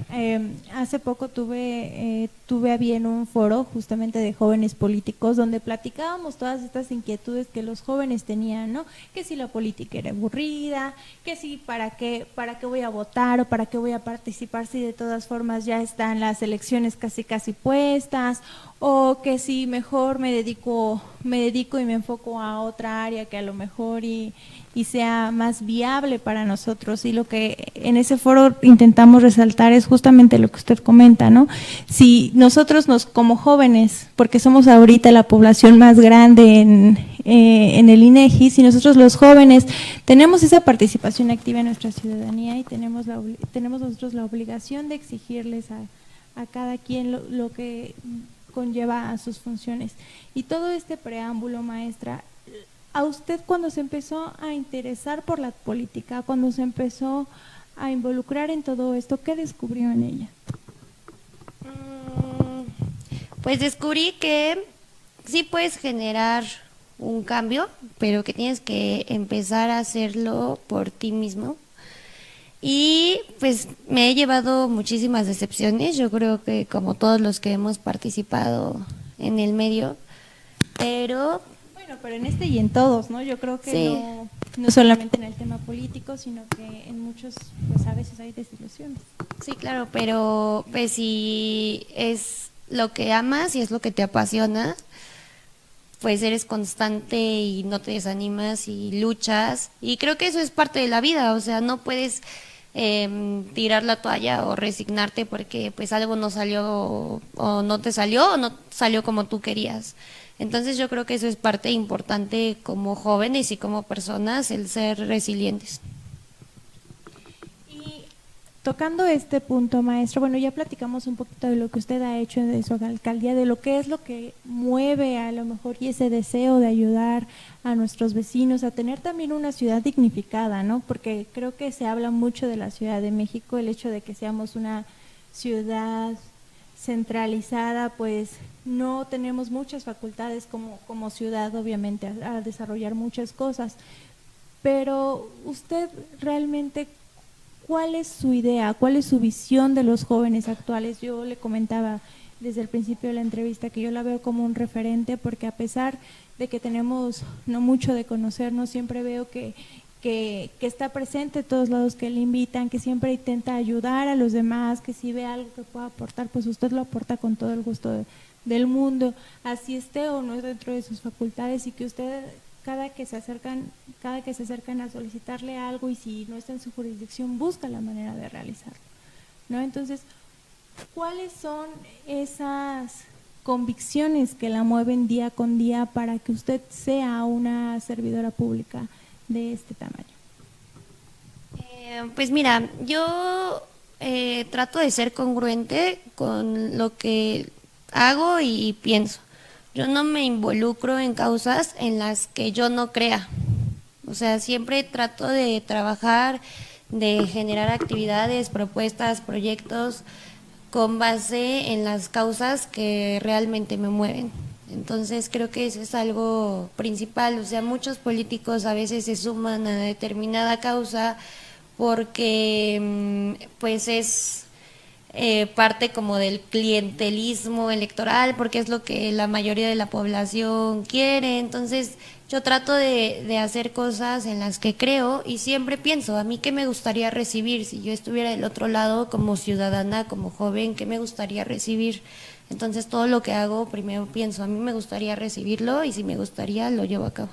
hace poco tuve a bien un foro justamente de jóvenes políticos donde platicábamos todas estas inquietudes que los jóvenes tenían, ¿no? Que si la política era aburrida, que si para qué voy a votar o para qué voy a participar si de todas formas ya están las elecciones casi puestas, o que si mejor me dedico y me enfoco a otra área que a lo mejor y sea más viable para nosotros. Y lo que en ese foro intentamos resaltar es justamente lo que usted comenta, ¿no? Si nosotros como jóvenes, porque somos ahorita la población más grande en el INEGI, si nosotros los jóvenes tenemos esa participación activa en nuestra ciudadanía y tenemos nosotros la obligación de exigirles a cada quien lo que conlleva a sus funciones. Y todo este preámbulo, maestra, ¿a usted cuando se empezó a interesar por la política, cuando se empezó a involucrar en todo esto, qué descubrió en ella? Pues descubrí que sí puedes generar un cambio, pero que tienes que empezar a hacerlo por ti mismo. Y pues me he llevado muchísimas decepciones, yo creo que como todos los que hemos participado en el medio, pero en este y en todos, ¿no? Yo creo que sí. No solamente en el tema político, sino que en muchos, pues a veces hay desilusiones. Sí, claro, pero pues si es lo que amas y es lo que te apasiona, pues eres constante y no te desanimas y luchas, y creo que eso es parte de la vida, o sea, no puedes tirar la toalla o resignarte porque pues algo no salió o no te salió o no salió como tú querías. Entonces yo creo que eso es parte importante como jóvenes y como personas, el ser resilientes. Y tocando este punto, maestro, bueno, ya platicamos un poquito de lo que usted ha hecho de su alcaldía, de lo que es lo que mueve a lo mejor y ese deseo de ayudar a nuestros vecinos a tener también una ciudad dignificada, ¿no? Porque creo que se habla mucho de la Ciudad de México, el hecho de que seamos una ciudad centralizada, pues no tenemos muchas facultades como ciudad, obviamente, a desarrollar muchas cosas. Pero usted realmente, ¿cuál es su idea? ¿Cuál es su visión de los jóvenes actuales? Yo le comentaba desde el principio de la entrevista que yo la veo como un referente, porque a pesar de que tenemos no mucho de conocernos, siempre veo que está presente en todos lados, que le invitan, que siempre intenta ayudar a los demás, que si ve algo que pueda aportar, pues usted lo aporta con todo el gusto del mundo, así esté o no dentro de sus facultades, y que usted cada que se acercan a solicitarle algo y si no está en su jurisdicción, busca la manera de realizarlo, ¿no? Entonces, ¿cuáles son esas convicciones que la mueven día con día para que usted sea una servidora pública de este tamaño? Pues mira, yo trato de ser congruente con lo que hago y pienso. Yo no me involucro en causas en las que yo no crea. O sea, siempre trato de trabajar, de generar actividades, propuestas, proyectos con base en las causas que realmente me mueven. Entonces creo que eso es algo principal. O sea, muchos políticos a veces se suman a determinada causa porque pues es parte como del clientelismo electoral, porque es lo que la mayoría de la población quiere. Entonces yo trato de hacer cosas en las que creo y siempre pienso, a mí qué me gustaría recibir si yo estuviera del otro lado como ciudadana, como joven, qué me gustaría recibir. Entonces todo lo que hago primero pienso, a mí me gustaría recibirlo y si me gustaría lo llevo a cabo.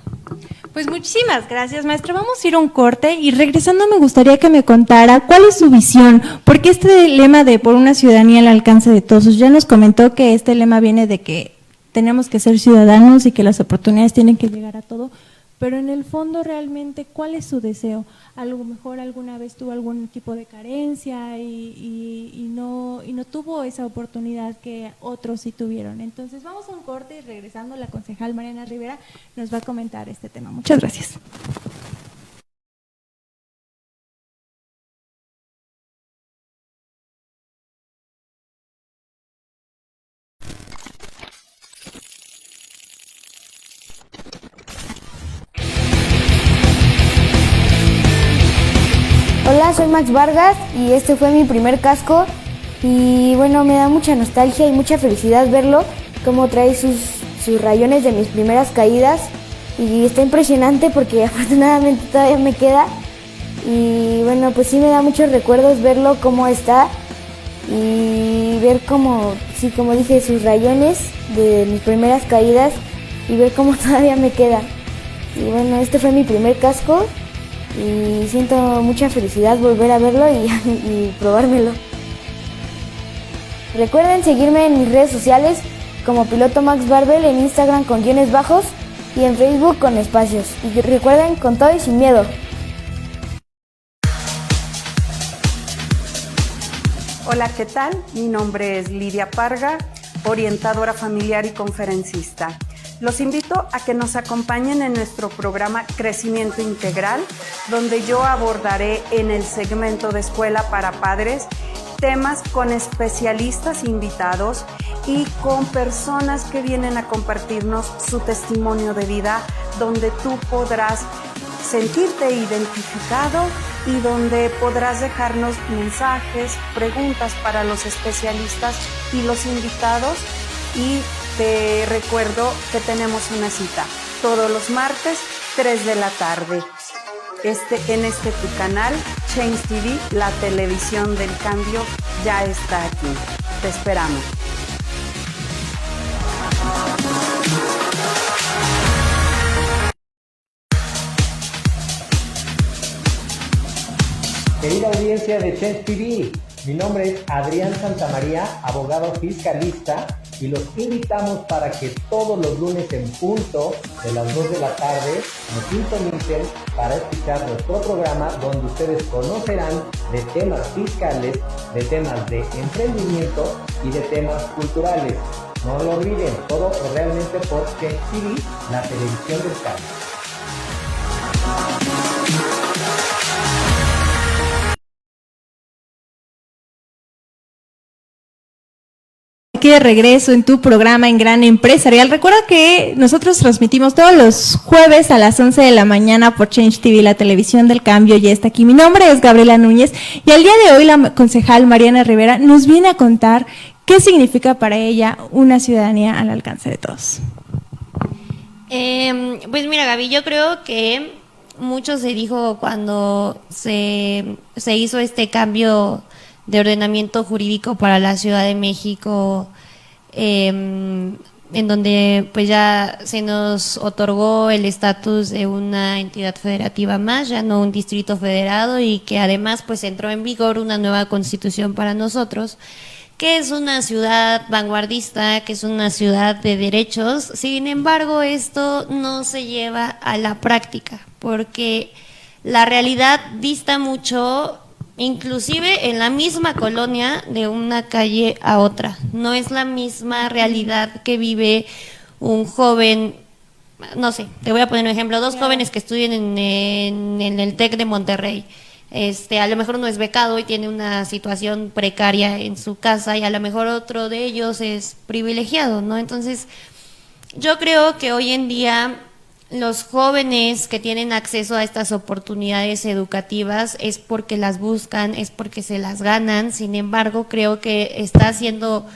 Pues muchísimas gracias, maestra. Vamos a ir a un corte y regresando me gustaría que me contara cuál es su visión, porque este lema de por una ciudadanía al alcance de todos, ya nos comentó que este lema viene de que tenemos que ser ciudadanos y que las oportunidades tienen que llegar a todo, pero en el fondo realmente, ¿cuál es su deseo? A lo mejor alguna vez tuvo algún tipo de carencia y no tuvo esa oportunidad que otros sí tuvieron. Entonces vamos a un corte y regresando la concejal Mariana Rivera nos va a comentar este tema. Muchas gracias. Hola, soy Max Vargas y este fue mi primer casco y bueno, me da mucha nostalgia y mucha felicidad verlo, cómo trae sus rayones de mis primeras caídas y está impresionante porque afortunadamente todavía me queda y bueno, pues sí me da muchos recuerdos verlo cómo está y ver cómo, sí, como dije, sus rayones de mis primeras caídas y ver cómo todavía me queda. Y bueno, este fue mi primer casco y siento mucha felicidad volver a verlo y probármelo. Recuerden seguirme en mis redes sociales como Piloto Max Barbell, en Instagram con guiones bajos y en Facebook con espacios. Y recuerden, con todo y sin miedo. Hola, ¿qué tal? Mi nombre es Lidia Parga, orientadora familiar y conferencista. Los invito a que nos acompañen en nuestro programa Crecimiento Integral, donde yo abordaré en el segmento de Escuela para Padres temas con especialistas invitados y con personas que vienen a compartirnos su testimonio de vida, donde tú podrás sentirte identificado y donde podrás dejarnos mensajes, preguntas para los especialistas y los invitados. Y te recuerdo que tenemos una cita todos los martes, 3 de la tarde. En tu canal, Change TV, la televisión del cambio, ya está aquí. Te esperamos. Querida audiencia de Change TV, mi nombre es Adrián Santamaría, abogado fiscalista, y los invitamos para que todos los lunes en punto de las 2 de la tarde nos sintonicen para escuchar nuestro programa, donde ustedes conocerán de temas fiscales, de temas de emprendimiento y de temas culturales. No lo olviden, todo realmente por Change TV, la televisión del cambio. Aquí de regreso en tu programa en Gran Empresarial. Recuerda que nosotros transmitimos todos los jueves a las 11 de la mañana por Change TV, la televisión del cambio. Ya está aquí. Mi nombre es Gabriela Núñez y al día de hoy la concejal Mariana Rivera nos viene a contar qué significa para ella una ciudadanía al alcance de todos. Pues mira, Gaby, yo creo que mucho se dijo cuando se hizo este cambio de ordenamiento jurídico para la Ciudad de México, en donde pues ya se nos otorgó el estatus de una entidad federativa más, ya no un distrito federado, y que además pues entró en vigor una nueva constitución para nosotros, que es una ciudad vanguardista, que es una ciudad de derechos. Sin embargo, esto no se lleva a la práctica, porque la realidad dista mucho, inclusive en la misma colonia, de una calle a otra. No es la misma realidad que vive un joven, no sé, te voy a poner un ejemplo, dos jóvenes que estudian en el TEC de Monterrey. A lo mejor uno es becado y tiene una situación precaria en su casa, y a lo mejor otro de ellos es privilegiado, ¿no? Entonces, yo creo que hoy en día los jóvenes que tienen acceso a estas oportunidades educativas es porque las buscan, es porque se las ganan. Sin embargo, creo que está haciendo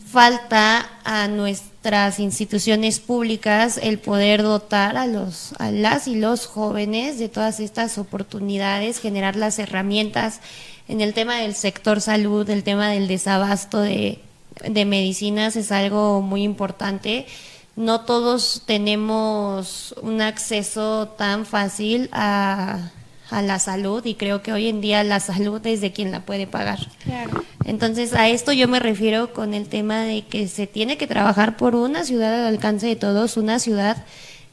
falta a nuestras instituciones públicas el poder dotar a las y los jóvenes de todas estas oportunidades, generar las herramientas en el tema del sector salud, el tema del desabasto de medicinas es algo muy importante. No todos tenemos un acceso tan fácil a la salud y creo que hoy en día la salud es de quien la puede pagar. Claro. Entonces a esto yo me refiero con el tema de que se tiene que trabajar por una ciudad al alcance de todos, una ciudad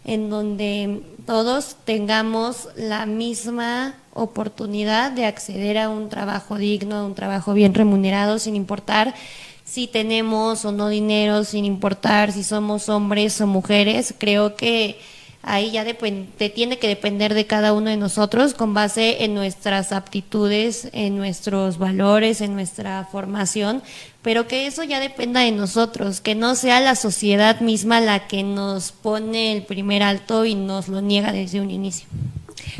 en donde todos tengamos la misma oportunidad de acceder a un trabajo digno, a un trabajo bien remunerado, sin importar si tenemos o no dinero, sin importar si somos hombres o mujeres. Creo que ahí ya tiene que depender de cada uno de nosotros con base en nuestras aptitudes, en nuestros valores, en nuestra formación, pero que eso ya dependa de nosotros, que no sea la sociedad misma la que nos pone el primer alto y nos lo niega desde un inicio.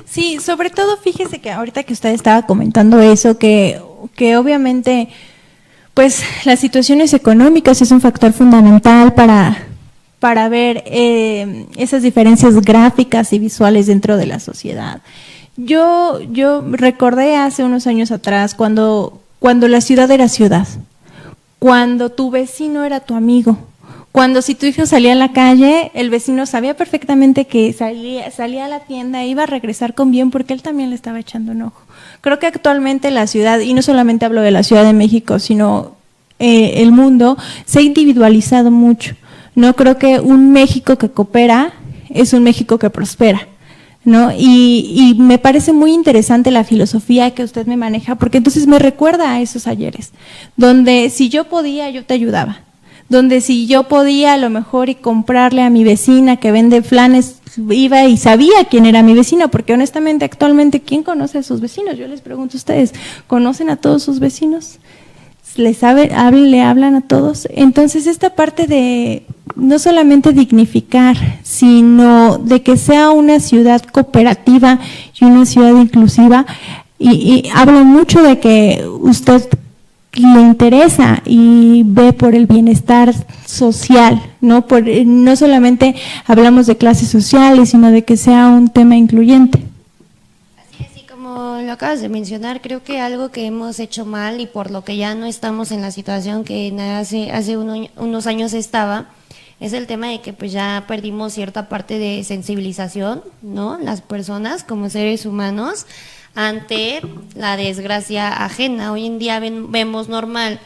Sí, sobre todo fíjese que ahorita que usted estaba comentando eso, que obviamente pues las situaciones económicas es un factor fundamental para ver esas diferencias gráficas y visuales dentro de la sociedad. Yo recordé hace unos años atrás cuando la ciudad era ciudad, cuando tu vecino era tu amigo, cuando si tu hijo salía a la calle, el vecino sabía perfectamente que salía a la tienda e iba a regresar con bien porque él también le estaba echando un ojo. Creo que actualmente la ciudad, y no solamente hablo de la Ciudad de México, sino el mundo, se ha individualizado mucho. No creo que un México que coopera es un México que prospera, ¿no? Y me parece muy interesante la filosofía que usted me maneja, porque entonces me recuerda a esos ayeres, donde si yo podía, yo te ayudaba, donde si yo podía a lo mejor y comprarle a mi vecina que vende flanes, iba y sabía quién era mi vecino, porque honestamente actualmente, ¿quién conoce a sus vecinos? Yo les pregunto a ustedes, ¿conocen a todos sus vecinos? ¿Le hablan a todos? Entonces esta parte de no solamente dignificar, sino de que sea una ciudad cooperativa y una ciudad inclusiva, y hablo mucho de que usted le interesa y ve por el bienestar social, no solamente hablamos de clases sociales, sino de que sea un tema incluyente. Así es, y como lo acabas de mencionar, creo que algo que hemos hecho mal y por lo que ya no estamos en la situación que hace unos años estaba, es el tema de que pues ya perdimos cierta parte de sensibilización, ¿no? Las personas como seres humanos ante la desgracia ajena. Hoy en día vemos normal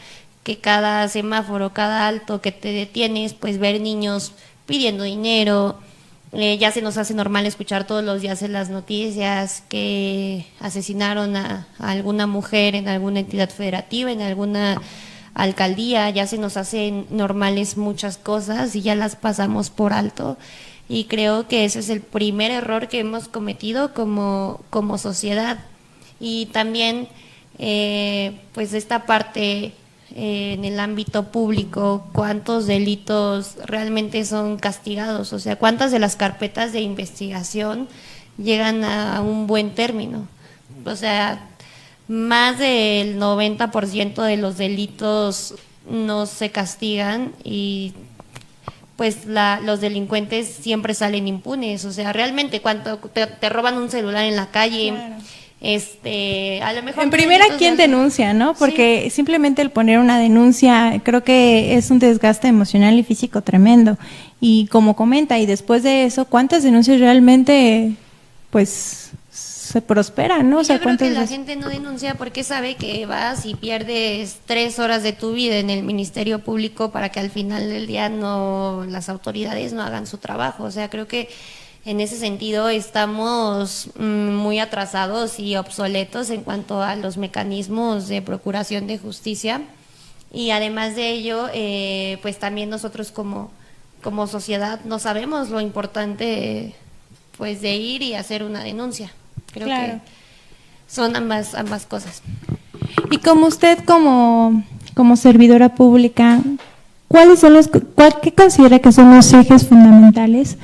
que cada semáforo, cada alto que te detienes, pues ver niños pidiendo dinero, ya se nos hace normal escuchar todos los días en las noticias que asesinaron a alguna mujer en alguna entidad federativa, en alguna alcaldía, ya se nos hacen normales muchas cosas y ya las pasamos por alto. Y creo que ese es el primer error que hemos cometido como sociedad. Y también pues esta parte en el ámbito público, cuántos delitos realmente son castigados, o sea, cuántas de las carpetas de investigación llegan a un buen término. O sea, más del 90% de los delitos no se castigan y pues los delincuentes siempre salen impunes. O sea, realmente cuando te roban un celular en la calle, claro, a lo mejor... En primera, ¿quién denuncia, no? Porque sí, simplemente el poner una denuncia creo que es un desgaste emocional y físico tremendo. Y como comenta, y después de eso, ¿cuántas denuncias realmente pues se prosperan, no? O sea, yo creo que la gente no denuncia porque sabe que vas y pierdes 3 horas de tu vida en el Ministerio Público para que al final del día las autoridades no hagan su trabajo. O sea, creo que en ese sentido estamos muy atrasados y obsoletos en cuanto a los mecanismos de procuración de justicia, y además de ello, pues también nosotros como sociedad no sabemos lo importante pues de ir y hacer una denuncia. Creo claro, que son ambas cosas. Y como usted como servidora pública, ¿qué considera que son los ejes fundamentales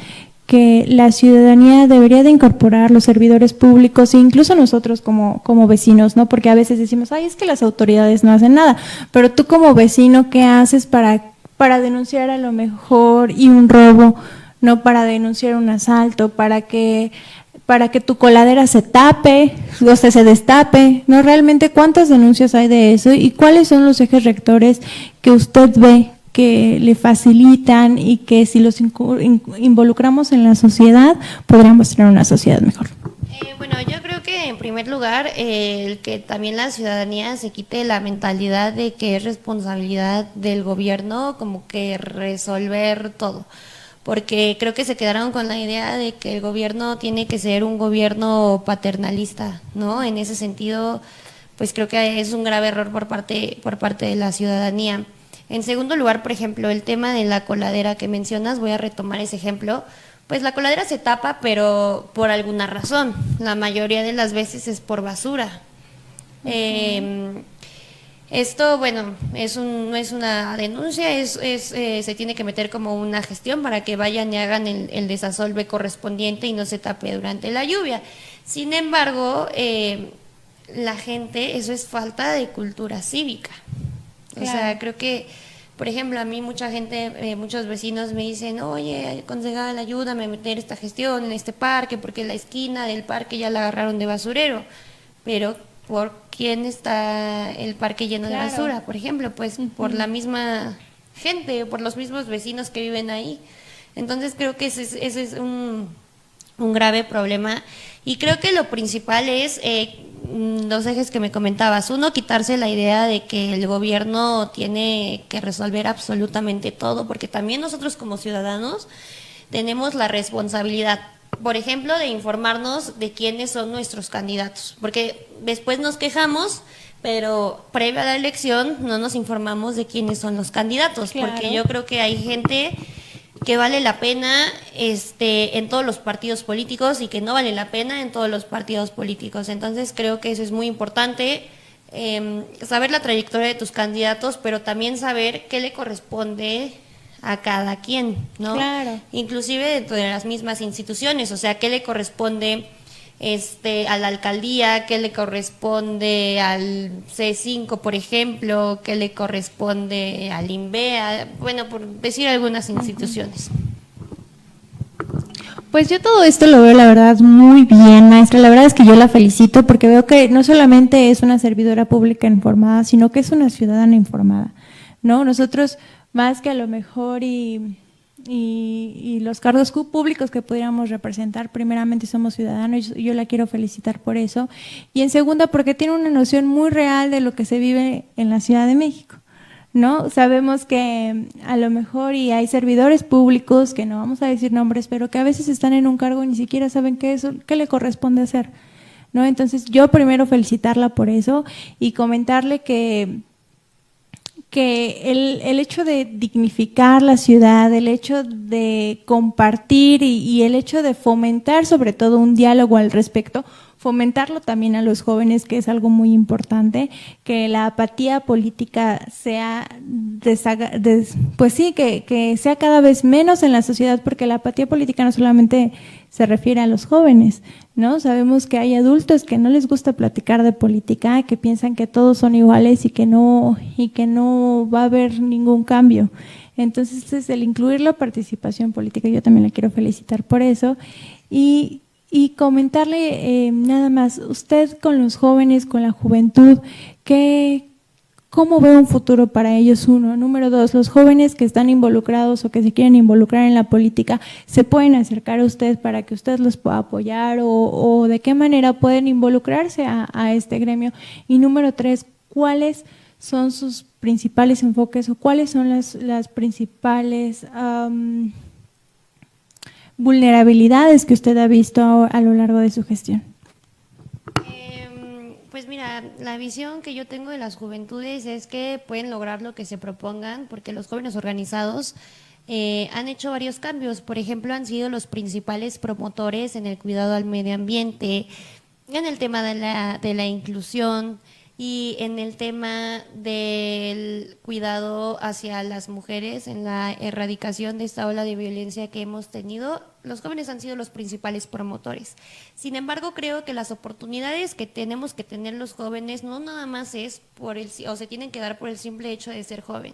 que la ciudadanía debería de incorporar, los servidores públicos e incluso nosotros como vecinos, ¿no? Porque a veces decimos, ay, es que las autoridades no hacen nada, pero tú como vecino, ¿qué haces para denunciar a lo mejor y un robo, no para denunciar un asalto, para que tu coladera se tape, o sea, se destape, ¿no? Realmente, ¿cuántas denuncias hay de eso? ¿Y cuáles son los ejes rectores que usted ve que le facilitan y que si los involucramos en la sociedad, podríamos tener una sociedad mejor? Bueno, yo creo que en primer lugar, el que también la ciudadanía se quite la mentalidad de que es responsabilidad del gobierno como que resolver todo, porque creo que se quedaron con la idea de que el gobierno tiene que ser un gobierno paternalista, ¿no? En ese sentido, pues creo que es un grave error por parte de la ciudadanía. En segundo lugar, por ejemplo, el tema de la coladera que mencionas, voy a retomar ese ejemplo. Pues la coladera se tapa, pero por alguna razón. La mayoría de las veces es por basura. Esto, bueno, no es una denuncia, se tiene que meter como una gestión para que vayan y hagan el desasolve correspondiente y no se tape durante la lluvia. Sin embargo, la gente, eso es falta de cultura cívica. Claro. O sea, creo que, por ejemplo, a mí mucha gente, muchos vecinos me dicen, oye, concejal, ayúdame a meter esta gestión en este parque, porque la esquina del parque ya la agarraron de basurero. Pero, ¿por quién está el parque lleno de basura? Por ejemplo, pues por la misma gente, por los mismos vecinos que viven ahí. Entonces creo que ese es un grave problema, y creo que lo principal es los ejes que me comentabas. Uno, quitarse la idea de que el gobierno tiene que resolver absolutamente todo, porque también nosotros como ciudadanos tenemos la responsabilidad, por ejemplo, de informarnos de quiénes son nuestros candidatos, porque después nos quejamos, pero previo a la elección no nos informamos de quiénes son los candidatos, claro. Porque yo creo que hay gente que vale la pena en todos los partidos políticos y que no vale la pena en todos los partidos políticos. Entonces creo que eso es muy importante, saber la trayectoria de tus candidatos, pero también saber qué le corresponde a cada quien, ¿no? Claro. Inclusive dentro de las mismas instituciones, o sea, qué le corresponde a la alcaldía, qué le corresponde al C5, por ejemplo, qué le corresponde al INVEA, bueno, por decir algunas instituciones. Pues yo todo esto lo veo, la verdad, muy bien, maestra. La verdad es que yo la felicito porque veo que no solamente es una servidora pública informada, sino que es una ciudadana informada, ¿no? Nosotros, más que a lo mejor y los cargos públicos que pudiéramos representar, primeramente somos ciudadanos, yo la quiero felicitar por eso, y en segunda porque tiene una noción muy real de lo que se vive en la Ciudad de México, ¿no? Sabemos que a lo mejor y hay servidores públicos, que no vamos a decir nombres, pero que a veces están en un cargo y ni siquiera saben qué le corresponde hacer, ¿no? Entonces yo primero felicitarla por eso y comentarle que el hecho de dignificar la ciudad, el hecho de compartir y el hecho de fomentar sobre todo un diálogo al respecto, fomentarlo también a los jóvenes, que es algo muy importante, que la apatía política sea, pues sí, que sea cada vez menos en la sociedad, porque la apatía política no solamente se refiere a los jóvenes, ¿no? Sabemos que hay adultos que no les gusta platicar de política, que piensan que todos son iguales y que no va a haber ningún cambio. Entonces, es el incluir la participación política. Yo también la quiero felicitar por eso y comentarle nada más, usted con los jóvenes, con la juventud, ¿cómo ve un futuro para ellos? Uno. Número dos, los jóvenes que están involucrados o que se quieren involucrar en la política, ¿se pueden acercar a usted para que usted los pueda apoyar o de qué manera pueden involucrarse a este gremio? Y número tres, ¿cuáles son sus principales enfoques o cuáles son las principales vulnerabilidades que usted ha visto a lo largo de su gestión? Pues mira, la visión que yo tengo de las juventudes es que pueden lograr lo que se propongan, porque los jóvenes organizados han hecho varios cambios. Por ejemplo, han sido los principales promotores en el cuidado al medio ambiente, en el tema de la inclusión, y en el tema del cuidado hacia las mujeres, en la erradicación de esta ola de violencia que hemos tenido, los jóvenes han sido los principales promotores. Sin embargo, creo que las oportunidades que tenemos que tener los jóvenes no nada más es o se tienen que dar por el simple hecho de ser joven,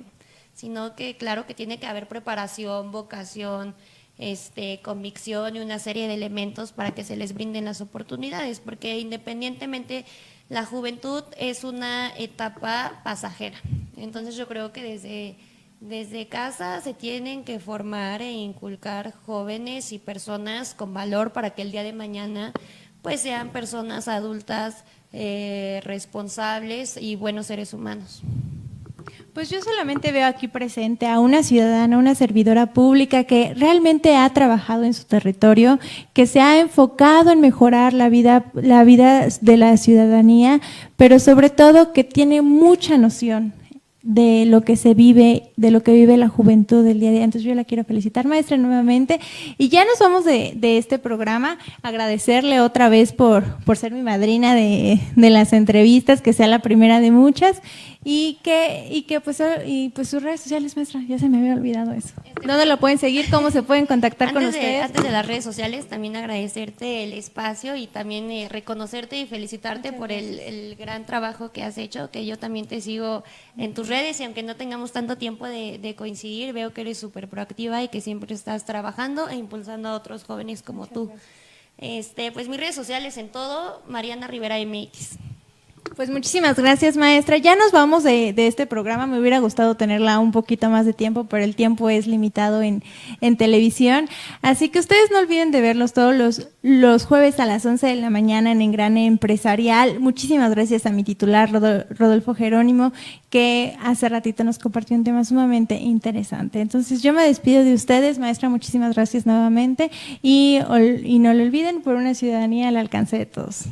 sino que claro que tiene que haber preparación, vocación, convicción y una serie de elementos para que se les brinden las oportunidades, porque independientemente la juventud es una etapa pasajera. Entonces yo creo que desde casa se tienen que formar e inculcar jóvenes y personas con valor para que el día de mañana pues sean personas adultas responsables y buenos seres humanos. Pues yo solamente veo aquí presente a una ciudadana, una servidora pública que realmente ha trabajado en su territorio, que se ha enfocado en mejorar la vida de la ciudadanía, pero sobre todo que tiene mucha noción de lo que se vive, de lo que vive la juventud del día a día. Entonces yo la quiero felicitar, maestra, nuevamente. Y ya nos vamos de este programa, agradecerle otra vez por ser mi madrina de las entrevistas, que sea la primera de muchas, y pues sus redes sociales, maestra, ya se me había olvidado eso. ¿Dónde lo pueden seguir? ¿Cómo se pueden contactar con ustedes? Antes de las redes sociales, también agradecerte el espacio y también reconocerte y felicitarte por el gran trabajo que has hecho, que yo también te sigo en tus redes y aunque no tengamos tanto tiempo de coincidir, veo que eres súper proactiva y que siempre estás trabajando e impulsando a otros jóvenes como tú. Pues mis redes sociales en todo, Mariana Rivera MX. Pues muchísimas gracias, maestra. Ya nos vamos de este programa. Me hubiera gustado tenerla un poquito más de tiempo, pero el tiempo es limitado en televisión. Así que ustedes no olviden de verlos todos los jueves a las 11 de la mañana en Engrane Empresarial. Muchísimas gracias a mi titular, Rodolfo Jerónimo, que hace ratito nos compartió un tema sumamente interesante. Entonces yo me despido de ustedes, maestra. Muchísimas gracias nuevamente y no lo olviden, por una ciudadanía al alcance de todos.